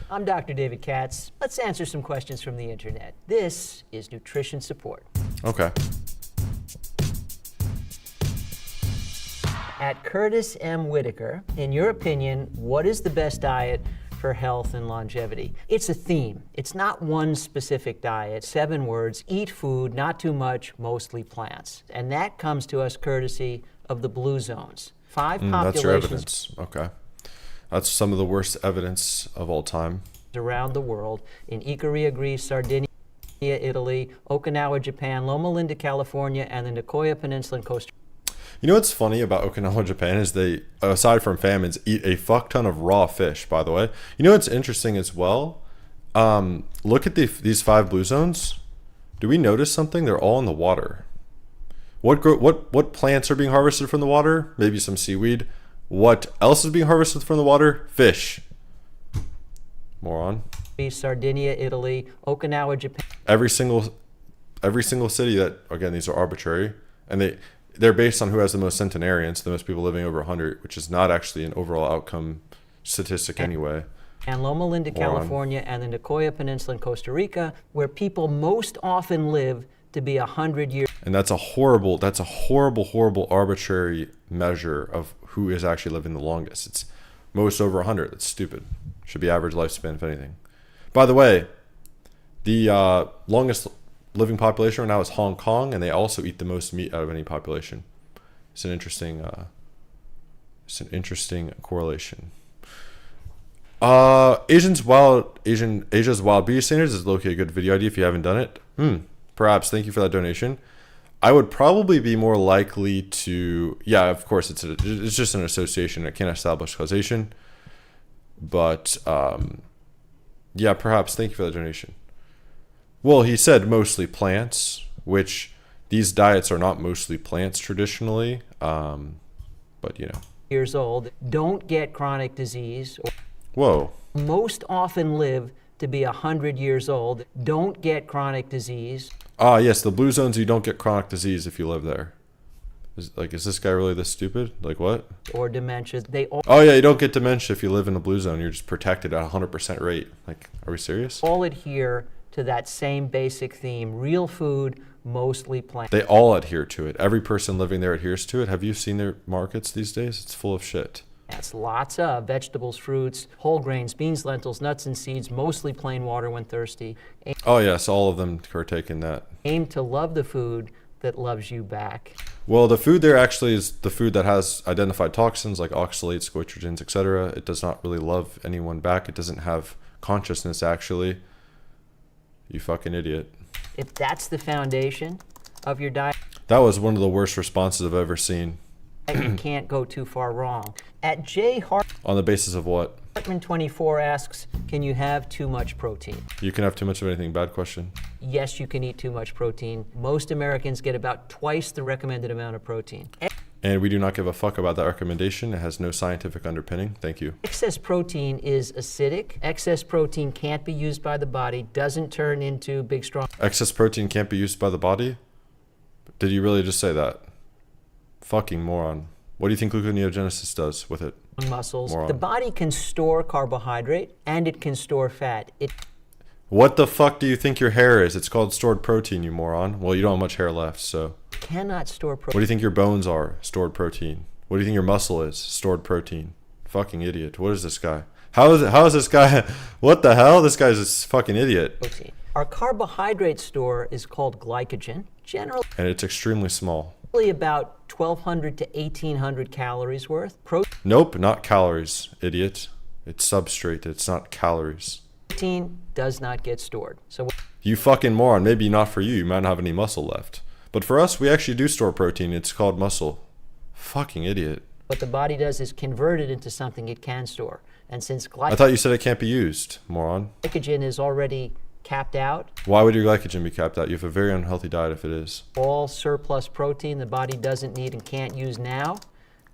I'm Dr. David Katz. Let's answer some questions from the internet. This is nutrition support. Okay. At Curtis M. Whitaker, in your opinion, what is the best diet for health and longevity? It's a theme. It's not one specific diet. 7 words: eat food, not too much, mostly plants. And that comes to us courtesy of the blue zones. 5 populations. That's your evidence. Okay. That's some of the worst evidence of all time. Around the world, in Ikaria, Greece, Sardinia, Italy, Okinawa, Japan, Loma Linda, California, and the Nicoya Peninsula in Costa Rica. You know what's funny about Okinawa, Japan is they, aside from famines, eat a fuck ton of raw fish, by the way. You know what's interesting as well? Look at these 5 blue zones. Do we notice something? They're all in the water. What plants are being harvested from the water? Maybe some seaweed. What else is being harvested from the water? Fish. Moron. Sardinia, Italy, Okinawa, Japan. Every single city that, again, these are arbitrary, and they're based on who has the most centenarians, the most people living over 100, which is not actually an overall outcome statistic anyway. And Loma Linda, California, and the Nicoya Peninsula in Costa Rica, where people most often live to be 100 years. And that's a horrible, horrible arbitrary measure of who is actually living the longest. It's most over 100. That's stupid. Should be average lifespan, if anything. By the way, the longest living population right now is Hong Kong, and they also eat the most meat out of any population. It's an interesting correlation. Asia's Wild Beauty Standards is low-key a good video idea if you haven't done it. Perhaps. Thank you for that donation. I would probably be more likely to, yeah, of course it's just an association. It can't establish causation. But, yeah, perhaps. Thank you for that donation. Well, he said mostly plants, which these diets are not mostly plants traditionally. But, you know. Years old, don't get chronic disease. Whoa. Most often live to be 100 years old. Don't get chronic disease. Ah, yes, the blue zones, you don't get chronic disease if you live there. Is this guy really this stupid? Like what? Or dementia. They all, oh, yeah, you don't get dementia if you live in a blue zone. You're just protected at 100% rate. Like, are we serious? all adhere to that same basic theme. Real food, mostly plant. They all adhere to it. Every person living there adheres to it. Have you seen their markets these days? It's full of shit. That's lots of vegetables, fruits, whole grains, beans, lentils, nuts, and seeds, mostly plain water when thirsty. Oh, yes, all of them partake in that. Aim to love the food that loves you back. Well, the food there actually is the food that has identified toxins like oxalates, goitrogens, etc. It does not really love anyone back. It doesn't have consciousness, actually. You fucking idiot. If that's the foundation of your diet, that was one of the worst responses I've ever seen. you can't go too far wrong. At J. On the basis of what? Hartman 24 asks, can you have too much protein? You can have too much of anything. Bad question. Yes, you can eat too much protein. Most Americans get about twice the recommended amount of protein. And we do not give a fuck about that recommendation. It has no scientific underpinning. Thank you. Excess protein is acidic. Excess protein can't be used by the body, doesn't turn into big, strong. Excess protein can't be used by the body? Did you really just say that? Fucking moron. What do you think gluconeogenesis does with it? Muscles. Moron. The body can store carbohydrate and it can store fat. What the fuck do you think your hair is? It's called stored protein, you moron. Well, you don't have much hair left, so. Cannot store protein. What do you think your bones are? Stored protein. What do you think your muscle is? Stored protein. Fucking idiot. What is this guy? How is this guy? What the hell? This guy's a fucking idiot. Protein. Our carbohydrate store is called glycogen. Generally. And it's extremely small. About 1,200 to 1,800 calories worth. Nope, not calories, idiot. It's substrate. It's not calories. Protein does not get stored. So you fucking moron. Maybe not for you. You might not have any muscle left. But for us, we actually do store protein. It's called muscle. Fucking idiot. What the body does is convert it into something it can store. And since I thought you said it can't be used, moron. Glycogen is already capped out. Why would your glycogen be capped out? You have a very unhealthy diet if it is. All surplus protein the body doesn't need and can't use now.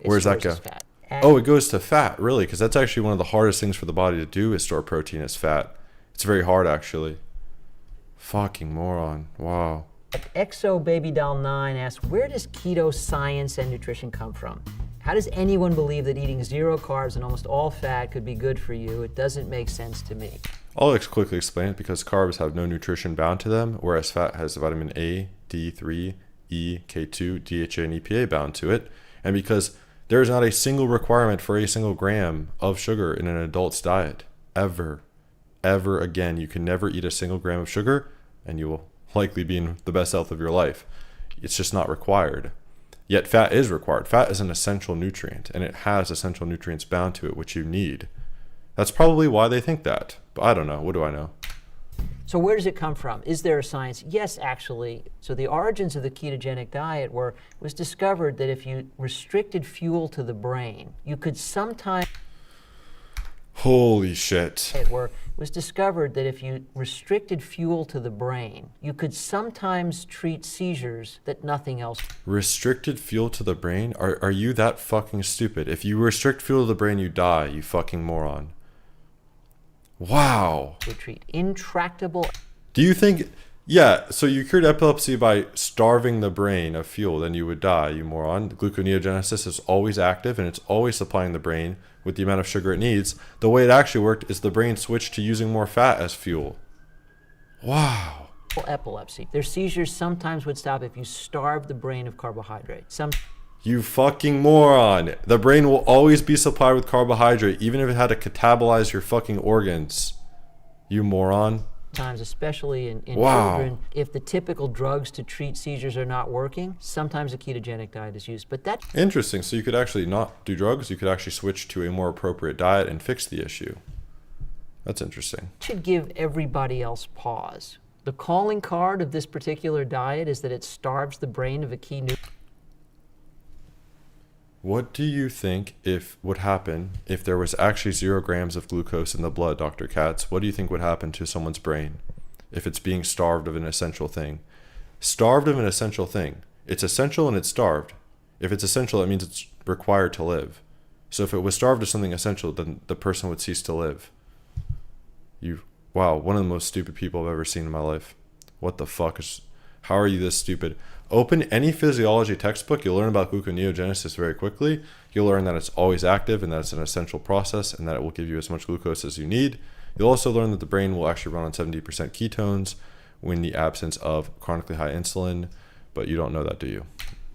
Where's that go? Fat. Oh, it goes to fat, really? Because that's actually one of the hardest things for the body to do is store protein as fat. It's very hard, actually. Fucking moron. Wow. Exo Baby Doll 9 asks, where does keto science and nutrition come from? How does anyone believe that eating 0 carbs and almost all fat could be good for you? It doesn't make sense to me. I'll quickly explain it because carbs have no nutrition bound to them, whereas fat has vitamin A, D3, E, K2, DHA, and EPA bound to it. And because there is not a single requirement for a single gram of sugar in an adult's diet, ever again. You can never eat a single gram of sugar and you will likely be in the best health of your life. It's just not required. Yet fat is required. Fat is an essential nutrient and it has essential nutrients bound to it, which you need. That's probably why they think that. But I don't know. What do I know? So where does it come from? Is there a science? Yes, actually. So the origins of the ketogenic diet was discovered that if you restricted fuel to the brain, you could sometimes... Holy shit. It was discovered that if you restricted fuel to the brain, you could sometimes treat seizures that nothing else... Restricted fuel to the brain? Are you that fucking stupid? If you restrict fuel to the brain, you die, you fucking moron. Wow. Would treat intractable... Do you think... Yeah, so you cured epilepsy by starving the brain of fuel, then you would die, you moron. Gluconeogenesis is always active and it's always supplying the brain with the amount of sugar it needs. The way it actually worked is the brain switched to using more fat as fuel. Wow. Epilepsy. Their seizures sometimes would stop if you starved the brain of carbohydrate. You fucking moron. The brain will always be supplied with carbohydrate, even if it had to catabolize your fucking organs. You moron. Sometimes, especially in wow. children, if the typical drugs to treat seizures are not working, sometimes a ketogenic diet is used. But that... Interesting. So you could actually not do drugs. You could actually switch to a more appropriate diet and fix the issue. That's interesting. Should give everybody else pause. The calling card of this particular diet is that it starves the brain of a key nutrient. What do you think would happen if there was actually 0 grams of glucose in the blood, Dr. Katz? What do you think would happen to someone's brain if it's being starved of an essential thing? Starved of an essential thing. It's essential and it's starved. If it's essential, that means it's required to live. So if it was starved of something essential, then the person would cease to live. Wow, one of the most stupid people I've ever seen in my life. What the fuck how are you this stupid? Open any physiology textbook, you'll learn about gluconeogenesis very quickly. You'll learn that it's always active and that it's an essential process and that it will give you as much glucose as you need. You'll also learn that the brain will actually run on 70% ketones in the absence of chronically high insulin, but you don't know that, do you?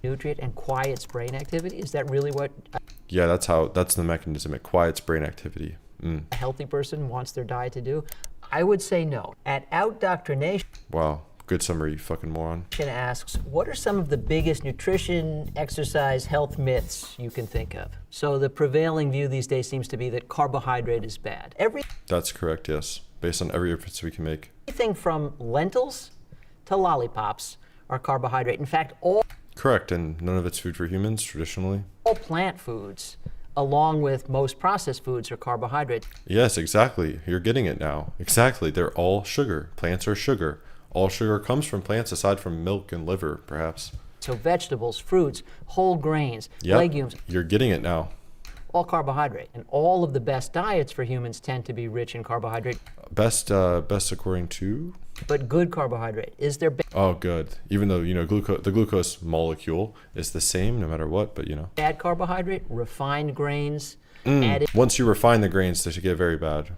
Nutrient and quiets brain activity. Is that really what Yeah, that's the mechanism. It quiets brain activity. a healthy person wants their diet to do? I would say no. At Outdoctrination Wow, good summary, you fucking moron. asks, what are some of the biggest nutrition, exercise, health myths you can think of? So the prevailing view these days seems to be that carbohydrate is bad. That's correct, yes. Based on every inference we can make. Everything from lentils to lollipops are carbohydrate. In fact, all Correct, and none of it's food for humans, traditionally. plant foods, along with most processed foods, are carbohydrates. Yes, exactly. You're getting it now. Exactly. They're all sugar. Plants are sugar. All sugar comes from plants aside from milk and liver, perhaps. So vegetables, fruits, whole grains, Yep. legumes, You're getting it now. all carbohydrate. And all of the best diets for humans tend to be rich in carbohydrate, Best according to? but good carbohydrate. Is there Oh, good. Even though, the glucose molecule is the same no matter what, but bad carbohydrate? Refined grains, added Once you refine the grains, they should get very bad.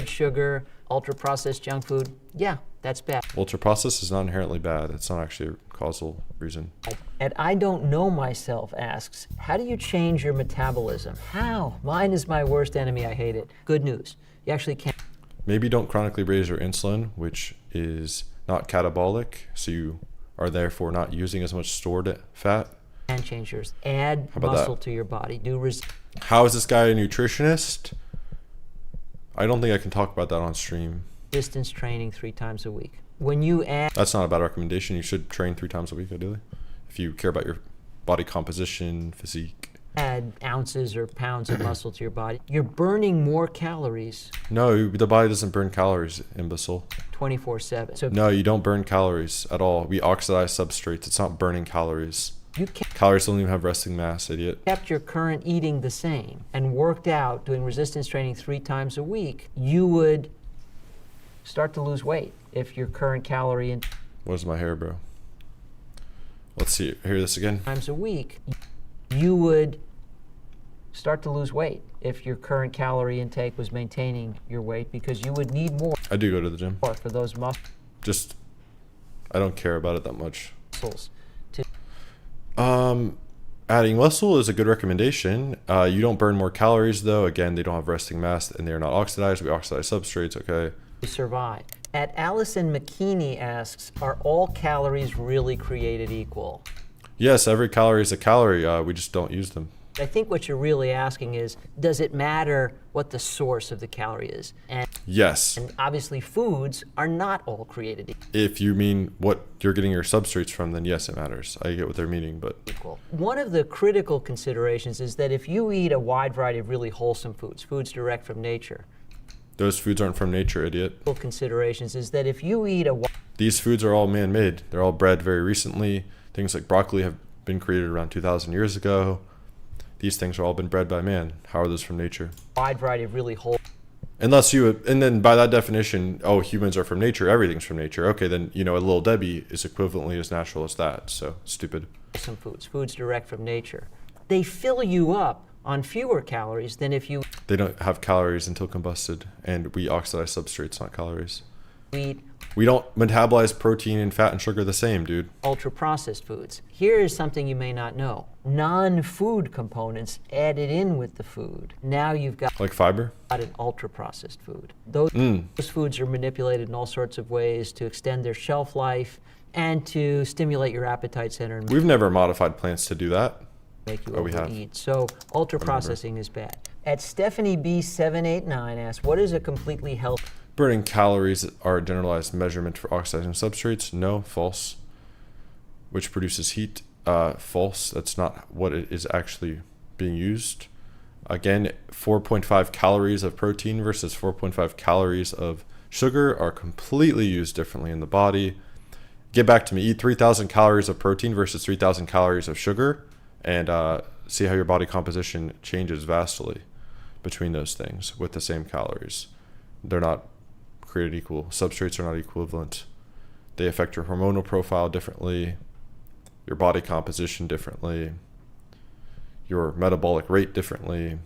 sugar, ultra-processed junk food. Yeah, that's bad. Ultra-processed is not inherently bad. It's not actually a causal reason. And I don't know myself asks, how do you change your metabolism? How? Mine is my worst enemy. I hate it. Good news. You actually can. Maybe don't chronically raise your insulin, which is not catabolic, so you are therefore not using as much stored fat. And change yours. Add How about muscle that? to your body. How is this guy a nutritionist? I don't think I can talk about that on stream. Resistance training 3 times a week. When you add That's not a bad recommendation. You should train 3 times a week, ideally, if you care about your body composition, physique. ounces or pounds of muscle to your body, you're burning more calories No, the body doesn't burn calories, imbecile. 24/7. So No, you don't burn calories at all. We oxidize substrates. It's not burning calories. you Calories don't even have resting mass, idiot. kept your current eating the same and worked out doing resistance training 3 times a week, you would start to lose weight if your current calorie in Where's my hair, bro? Let's see. Hear this again. times a week, you would start to lose weight if your current calorie intake was maintaining your weight, because you would need more I do go to the gym. for those Just, I don't care about it that much. muscles to Adding muscle is a good recommendation. You don't burn more calories, though. Again, they don't have resting mass and they're not oxidized. We oxidize substrates, okay? survive. At Allison McKinney asks, are all calories really created equal? Yes, every calorie is a calorie. We just don't use them. I think what you're really asking is, does it matter what the source of the calorie is? And Yes. obviously foods are not all created If you mean what you're getting your substrates from, then yes, it matters. I get what they're meaning, but equal. One of the critical considerations is that if you eat a wide variety of really wholesome foods direct from nature, those foods aren't from nature, idiot. considerations is that if you eat a These foods are all man-made. They're all bred very recently. Things like broccoli have been created around 2,000 years ago. These things are all been bred by man. How are those from nature? wide variety of really wholesome Unless you, and then by that definition, oh, humans are from nature, everything's from nature. Okay, then, a little Debbie is equivalently as natural as that. So, stupid. foods direct from nature, they fill you up on fewer calories than if you They don't have calories until combusted, and we oxidize substrates, not calories. eat We don't metabolize protein and fat and sugar the same, dude. ultra-processed foods. Here is something you may not know. Non-food components added in with the food. Now you've got Like fiber? an ultra-processed food. Those foods are manipulated in all sorts of ways to extend their shelf life and to stimulate your appetite center and We've never modified plants to do that. make you Oh, we have. overeat. So ultra-processing is bad. At Stephanie B789 asks, what is a completely healthy... Burning calories are a generalized measurement for oxidizing substrates. No, false. Which produces heat. False. That's not what it is actually being used. Again, 4.5 calories of protein versus 4.5 calories of sugar are completely used differently in the body. Get back to me. Eat 3,000 calories of protein versus 3,000 calories of sugar, and see how your body composition changes vastly between those things with the same calories. They're not created equal. Substrates are not equivalent. They affect your hormonal profile differently, your body composition differently, your metabolic rate differently,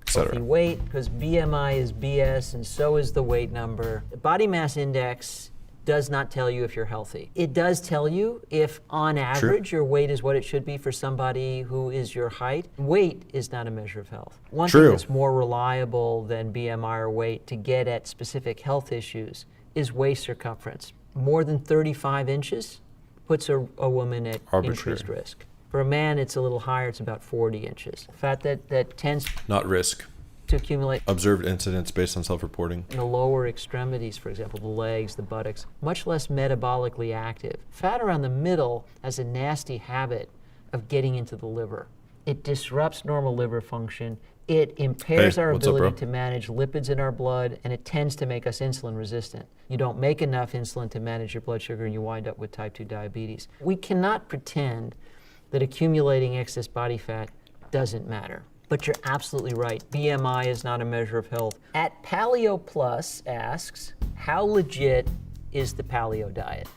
etc. weight, because BMI is BS and so is the weight number. The body mass index does not tell you if you're healthy. It does tell you if, on average, your weight is what it should be for somebody who is your height. Weight is not a measure of health. One thing that's more reliable than BMI or weight to get at specific health issues is waist circumference. More than 35 inches puts a woman at increased risk. For a man, it's a little higher. It's about 40 inches. Fat that tends not risk to accumulate. Observed incidents based on self-reporting. In the lower extremities, for example, the legs, the buttocks, much less metabolically active. Fat around the middle has a nasty habit of getting into the liver. It disrupts normal liver function. It impairs our ability to manage lipids in our blood, and it tends to make us insulin resistant. You don't make enough insulin to manage your blood sugar, and you wind up with type 2 diabetes. We cannot pretend that accumulating excess body fat doesn't matter. But you're absolutely right. BMI is not a measure of health. At Paleo Plus asks, how legit is the paleo diet?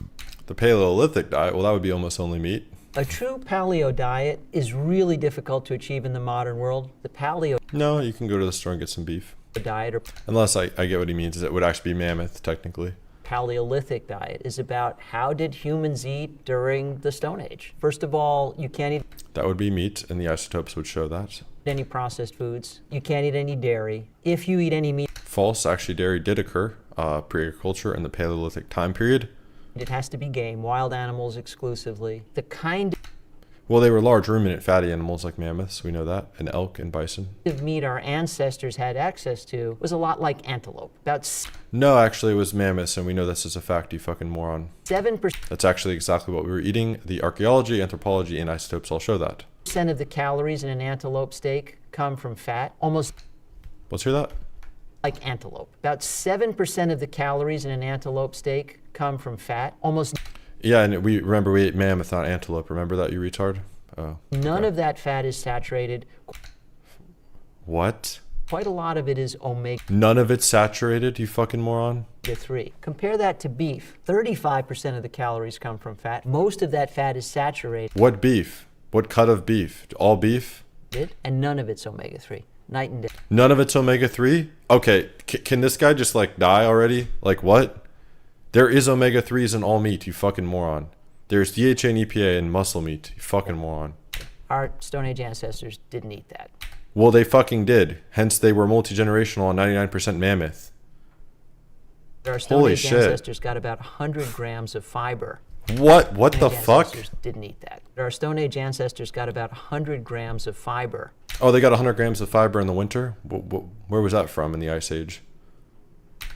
The Paleolithic diet, well, that would be almost only meat. A true paleo diet is really difficult to achieve in the modern world. The paleo... No, you can go to the store and get some beef. Diet, or unless I get what he means, is it would actually be mammoth, technically. Paleolithic diet is about how did humans eat during the Stone Age. First of all, you can't eat... That would be meat, and the isotopes would show that. Any processed foods. You can't eat any dairy. If you eat any meat... False. Actually, dairy did occur pre-agriculture in the Paleolithic time period. It has to be game, wild animals exclusively. The kind of... Well, they were large ruminant fatty animals like mammoths, we know that, and elk and bison. ...of meat our ancestors had access to was a lot like antelope. About... No, actually it was mammoths, and we know this is a fact, you fucking moron. 7%. That's actually exactly what we were eating. The archaeology, anthropology, and isotopes all show that. Percent of the calories in an antelope steak come from fat. Almost... Let's hear that. Like antelope. About 7% of the calories in an antelope steak come from fat. Almost... Yeah, and we ate mammoth, not antelope. Remember that, you retard? Oh, none of that fat is saturated. What? Quite a lot of it is omega. None of it's saturated, you fucking moron? Omega-3. Compare that to beef. 35% of the calories come from fat. Most of that fat is saturated. What beef? What cut of beef? All beef? And none of it's omega-3. Night and day. None of it's omega-3? Okay, can this guy just like die already? Like what? There is omega-3s in all meat, you fucking moron. There's DHA and EPA in muscle meat, you fucking moron. Our Stone Age ancestors didn't eat that. Well, they fucking did. Hence, they were multi-generational on 99% mammoth. Our Stone Age ancestors got about 100 grams of fiber. What? What the fuck? Didn't eat that. Our Stone Age ancestors got about 100 grams of fiber. Oh, they got 100 grams of fiber in the winter? Where was that from in the Ice Age?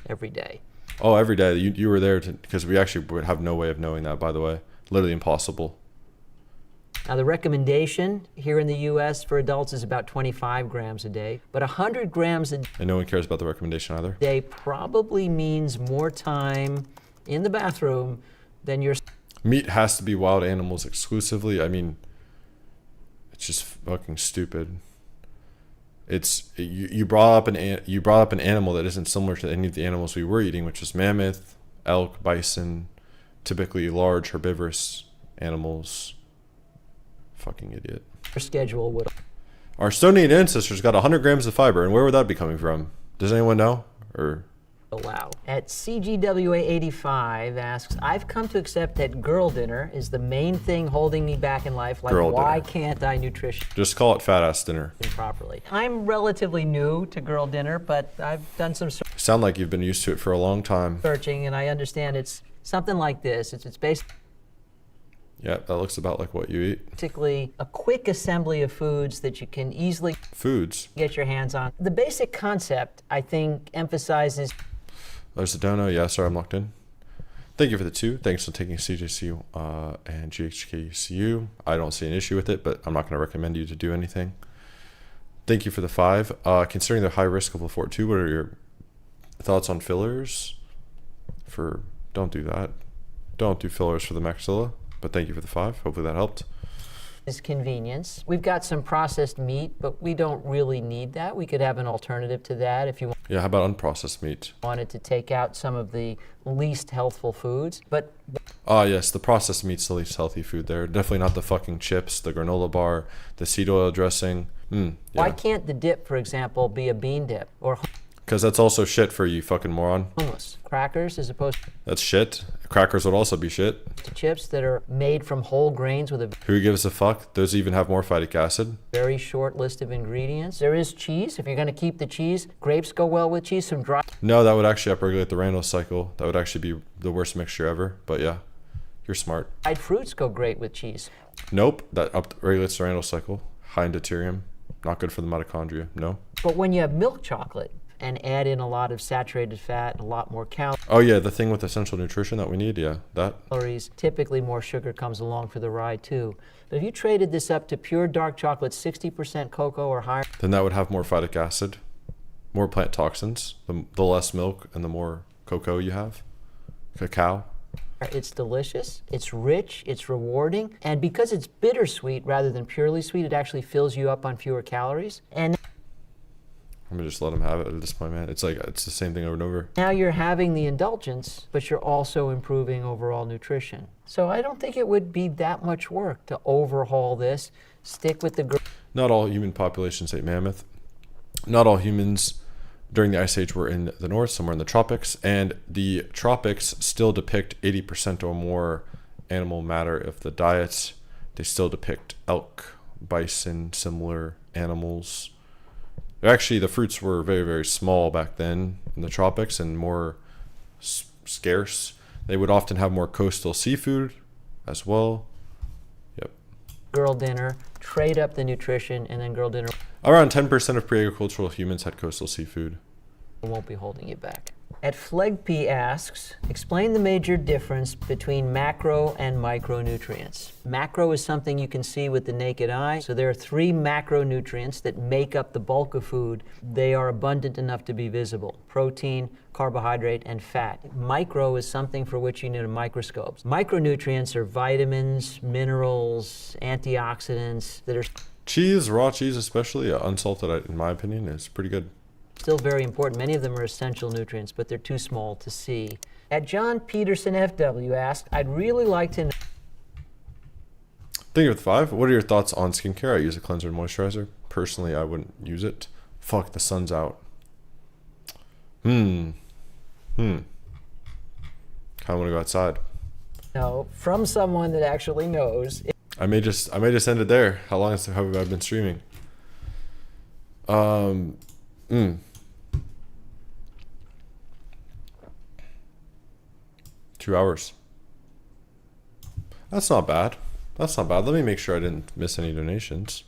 Every day. Oh, every day. You were there because we actually would have no way of knowing that, by the way. Literally impossible. Now, the recommendation here in the U.S. for adults is about 25 grams a day, but 100 grams a day. And no one cares about the recommendation either. Day probably means more time in the bathroom than your... Meat has to be wild animals exclusively. I mean, it's just fucking stupid. It's you brought up an animal that isn't similar to any of the animals we were eating, which is mammoth, elk, bison, typically large herbivorous animals. Fucking idiot. Your schedule would. Our Stone Age ancestors got 100 grams of fiber, and where would that be coming from? Does anyone know? Or allow. At CGWA85 asks, I've come to accept that girl dinner is the main thing holding me back in life. Like, why can't I nutrition? Just call it fat ass dinner. Properly. I'm relatively new to girl dinner, but I've done some sound like you've been used to it for a long time. Searching, and I understand it's something like this. It's based. Yeah, that looks about like what you eat. Basically, a quick assembly of foods that you can easily get your hands on. The basic concept, I think, emphasizes. There's a dono. Yeah, sorry, I'm locked in. Thank you for the 2. Thanks for taking CJCU and GHKCU. I don't see an issue with it, but I'm not going to recommend you to do anything. Thank you for the 5. Considering the high risk of Lafort 2, what are your thoughts on fillers? Don't do that. Don't do fillers for the maxilla. But thank you for the 5. Hopefully that helped. Is convenience. We've got some processed meat, but we don't really need that. We could have an alternative to that if you Yeah, how about unprocessed meat? wanted to take out some of the least healthful foods. But Yes, the processed meat's the least healthy food there. Definitely not the fucking chips, the granola bar, the seed oil dressing. why can't the dip, for example, be a bean dip or Because that's also shit for you, fucking moron. hummus? Crackers as opposed That's shit. Crackers would also be shit. to chips that are made from whole grains with a Who gives a fuck? Those even have more phytic acid. very short list of ingredients. There is cheese. If you're going to keep the cheese, grapes go well with cheese. Some dry No, that would actually upregulate the Randall cycle. That would actually be the worst mixture ever. But yeah, you're smart. dried fruits go great with cheese. Nope, that upregulates the Randall cycle. High in deuterium. Not good for the mitochondria. No. But when you have milk chocolate and add in a lot of saturated fat and a lot more Oh yeah, the thing with essential nutrition that we need, yeah, that. calories, typically more sugar comes along for the ride too. But if you traded this up to pure dark chocolate, 60% cocoa or higher, Then that would have more phytic acid, more plant toxins, the less milk and the more cocoa you have. Cacao. it's delicious, it's rich, it's rewarding, and because it's bittersweet rather than purely sweet, it actually fills you up on fewer calories. And I'm gonna just let them have it at this point, man. It's like, it's the same thing over and over. now you're having the indulgence, but you're also improving overall nutrition. So I don't think it would be that much work to overhaul this. Stick with the Not all human populations ate mammoth. Not all humans during the Ice Age were in the north, somewhere in the tropics, and the tropics still depict 80% or more animal matter of the diets. They still depict elk, bison, similar animals. Actually, the fruits were very, very small back then in the tropics and more scarce. They would often have more coastal seafood as well. Yep. girl dinner, trade up the nutrition, and then girl dinner Around 10% of pre-agricultural humans had coastal seafood. won't be holding you back. At Flegp asks, explain the major difference between macro and micronutrients. Macro is something you can see with the naked eye. So there are 3 macronutrients that make up the bulk of food. They are abundant enough to be visible: protein, carbohydrate, and fat. Micro is something for which you need a microscope. Micronutrients are vitamins, minerals, antioxidants that are Cheese, raw cheese especially, unsalted, in my opinion, is pretty good. still very important. Many of them are essential nutrients, but they're too small to see. At John Peterson FW asked, I'd really like to know. Thank you for the 5. What are your thoughts on skincare? I use a cleanser and moisturizer. Personally, I wouldn't use it. Fuck, the sun's out. Kind of want to go outside. No, from someone that actually knows. I may just end it there. How long have I been streaming? 2 hours. That's not bad. That's not bad. Let me make sure I didn't miss any donations.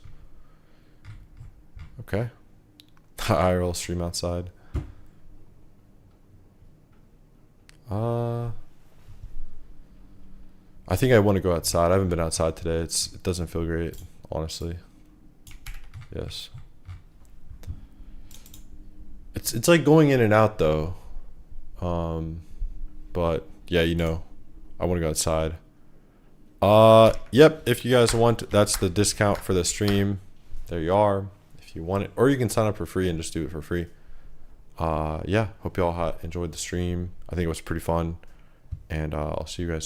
Okay. IRL stream outside. I think I want to go outside. I haven't been outside today. It doesn't feel great, honestly. Yes. It's like going in and out though. But yeah, you know, I want to go outside. Yep, if you guys want, that's the discount for the stream. There you are. If you want it, or you can sign up for free and just do it for free. Yeah, hope you all enjoyed the stream. I think it was pretty fun, and I'll see you guys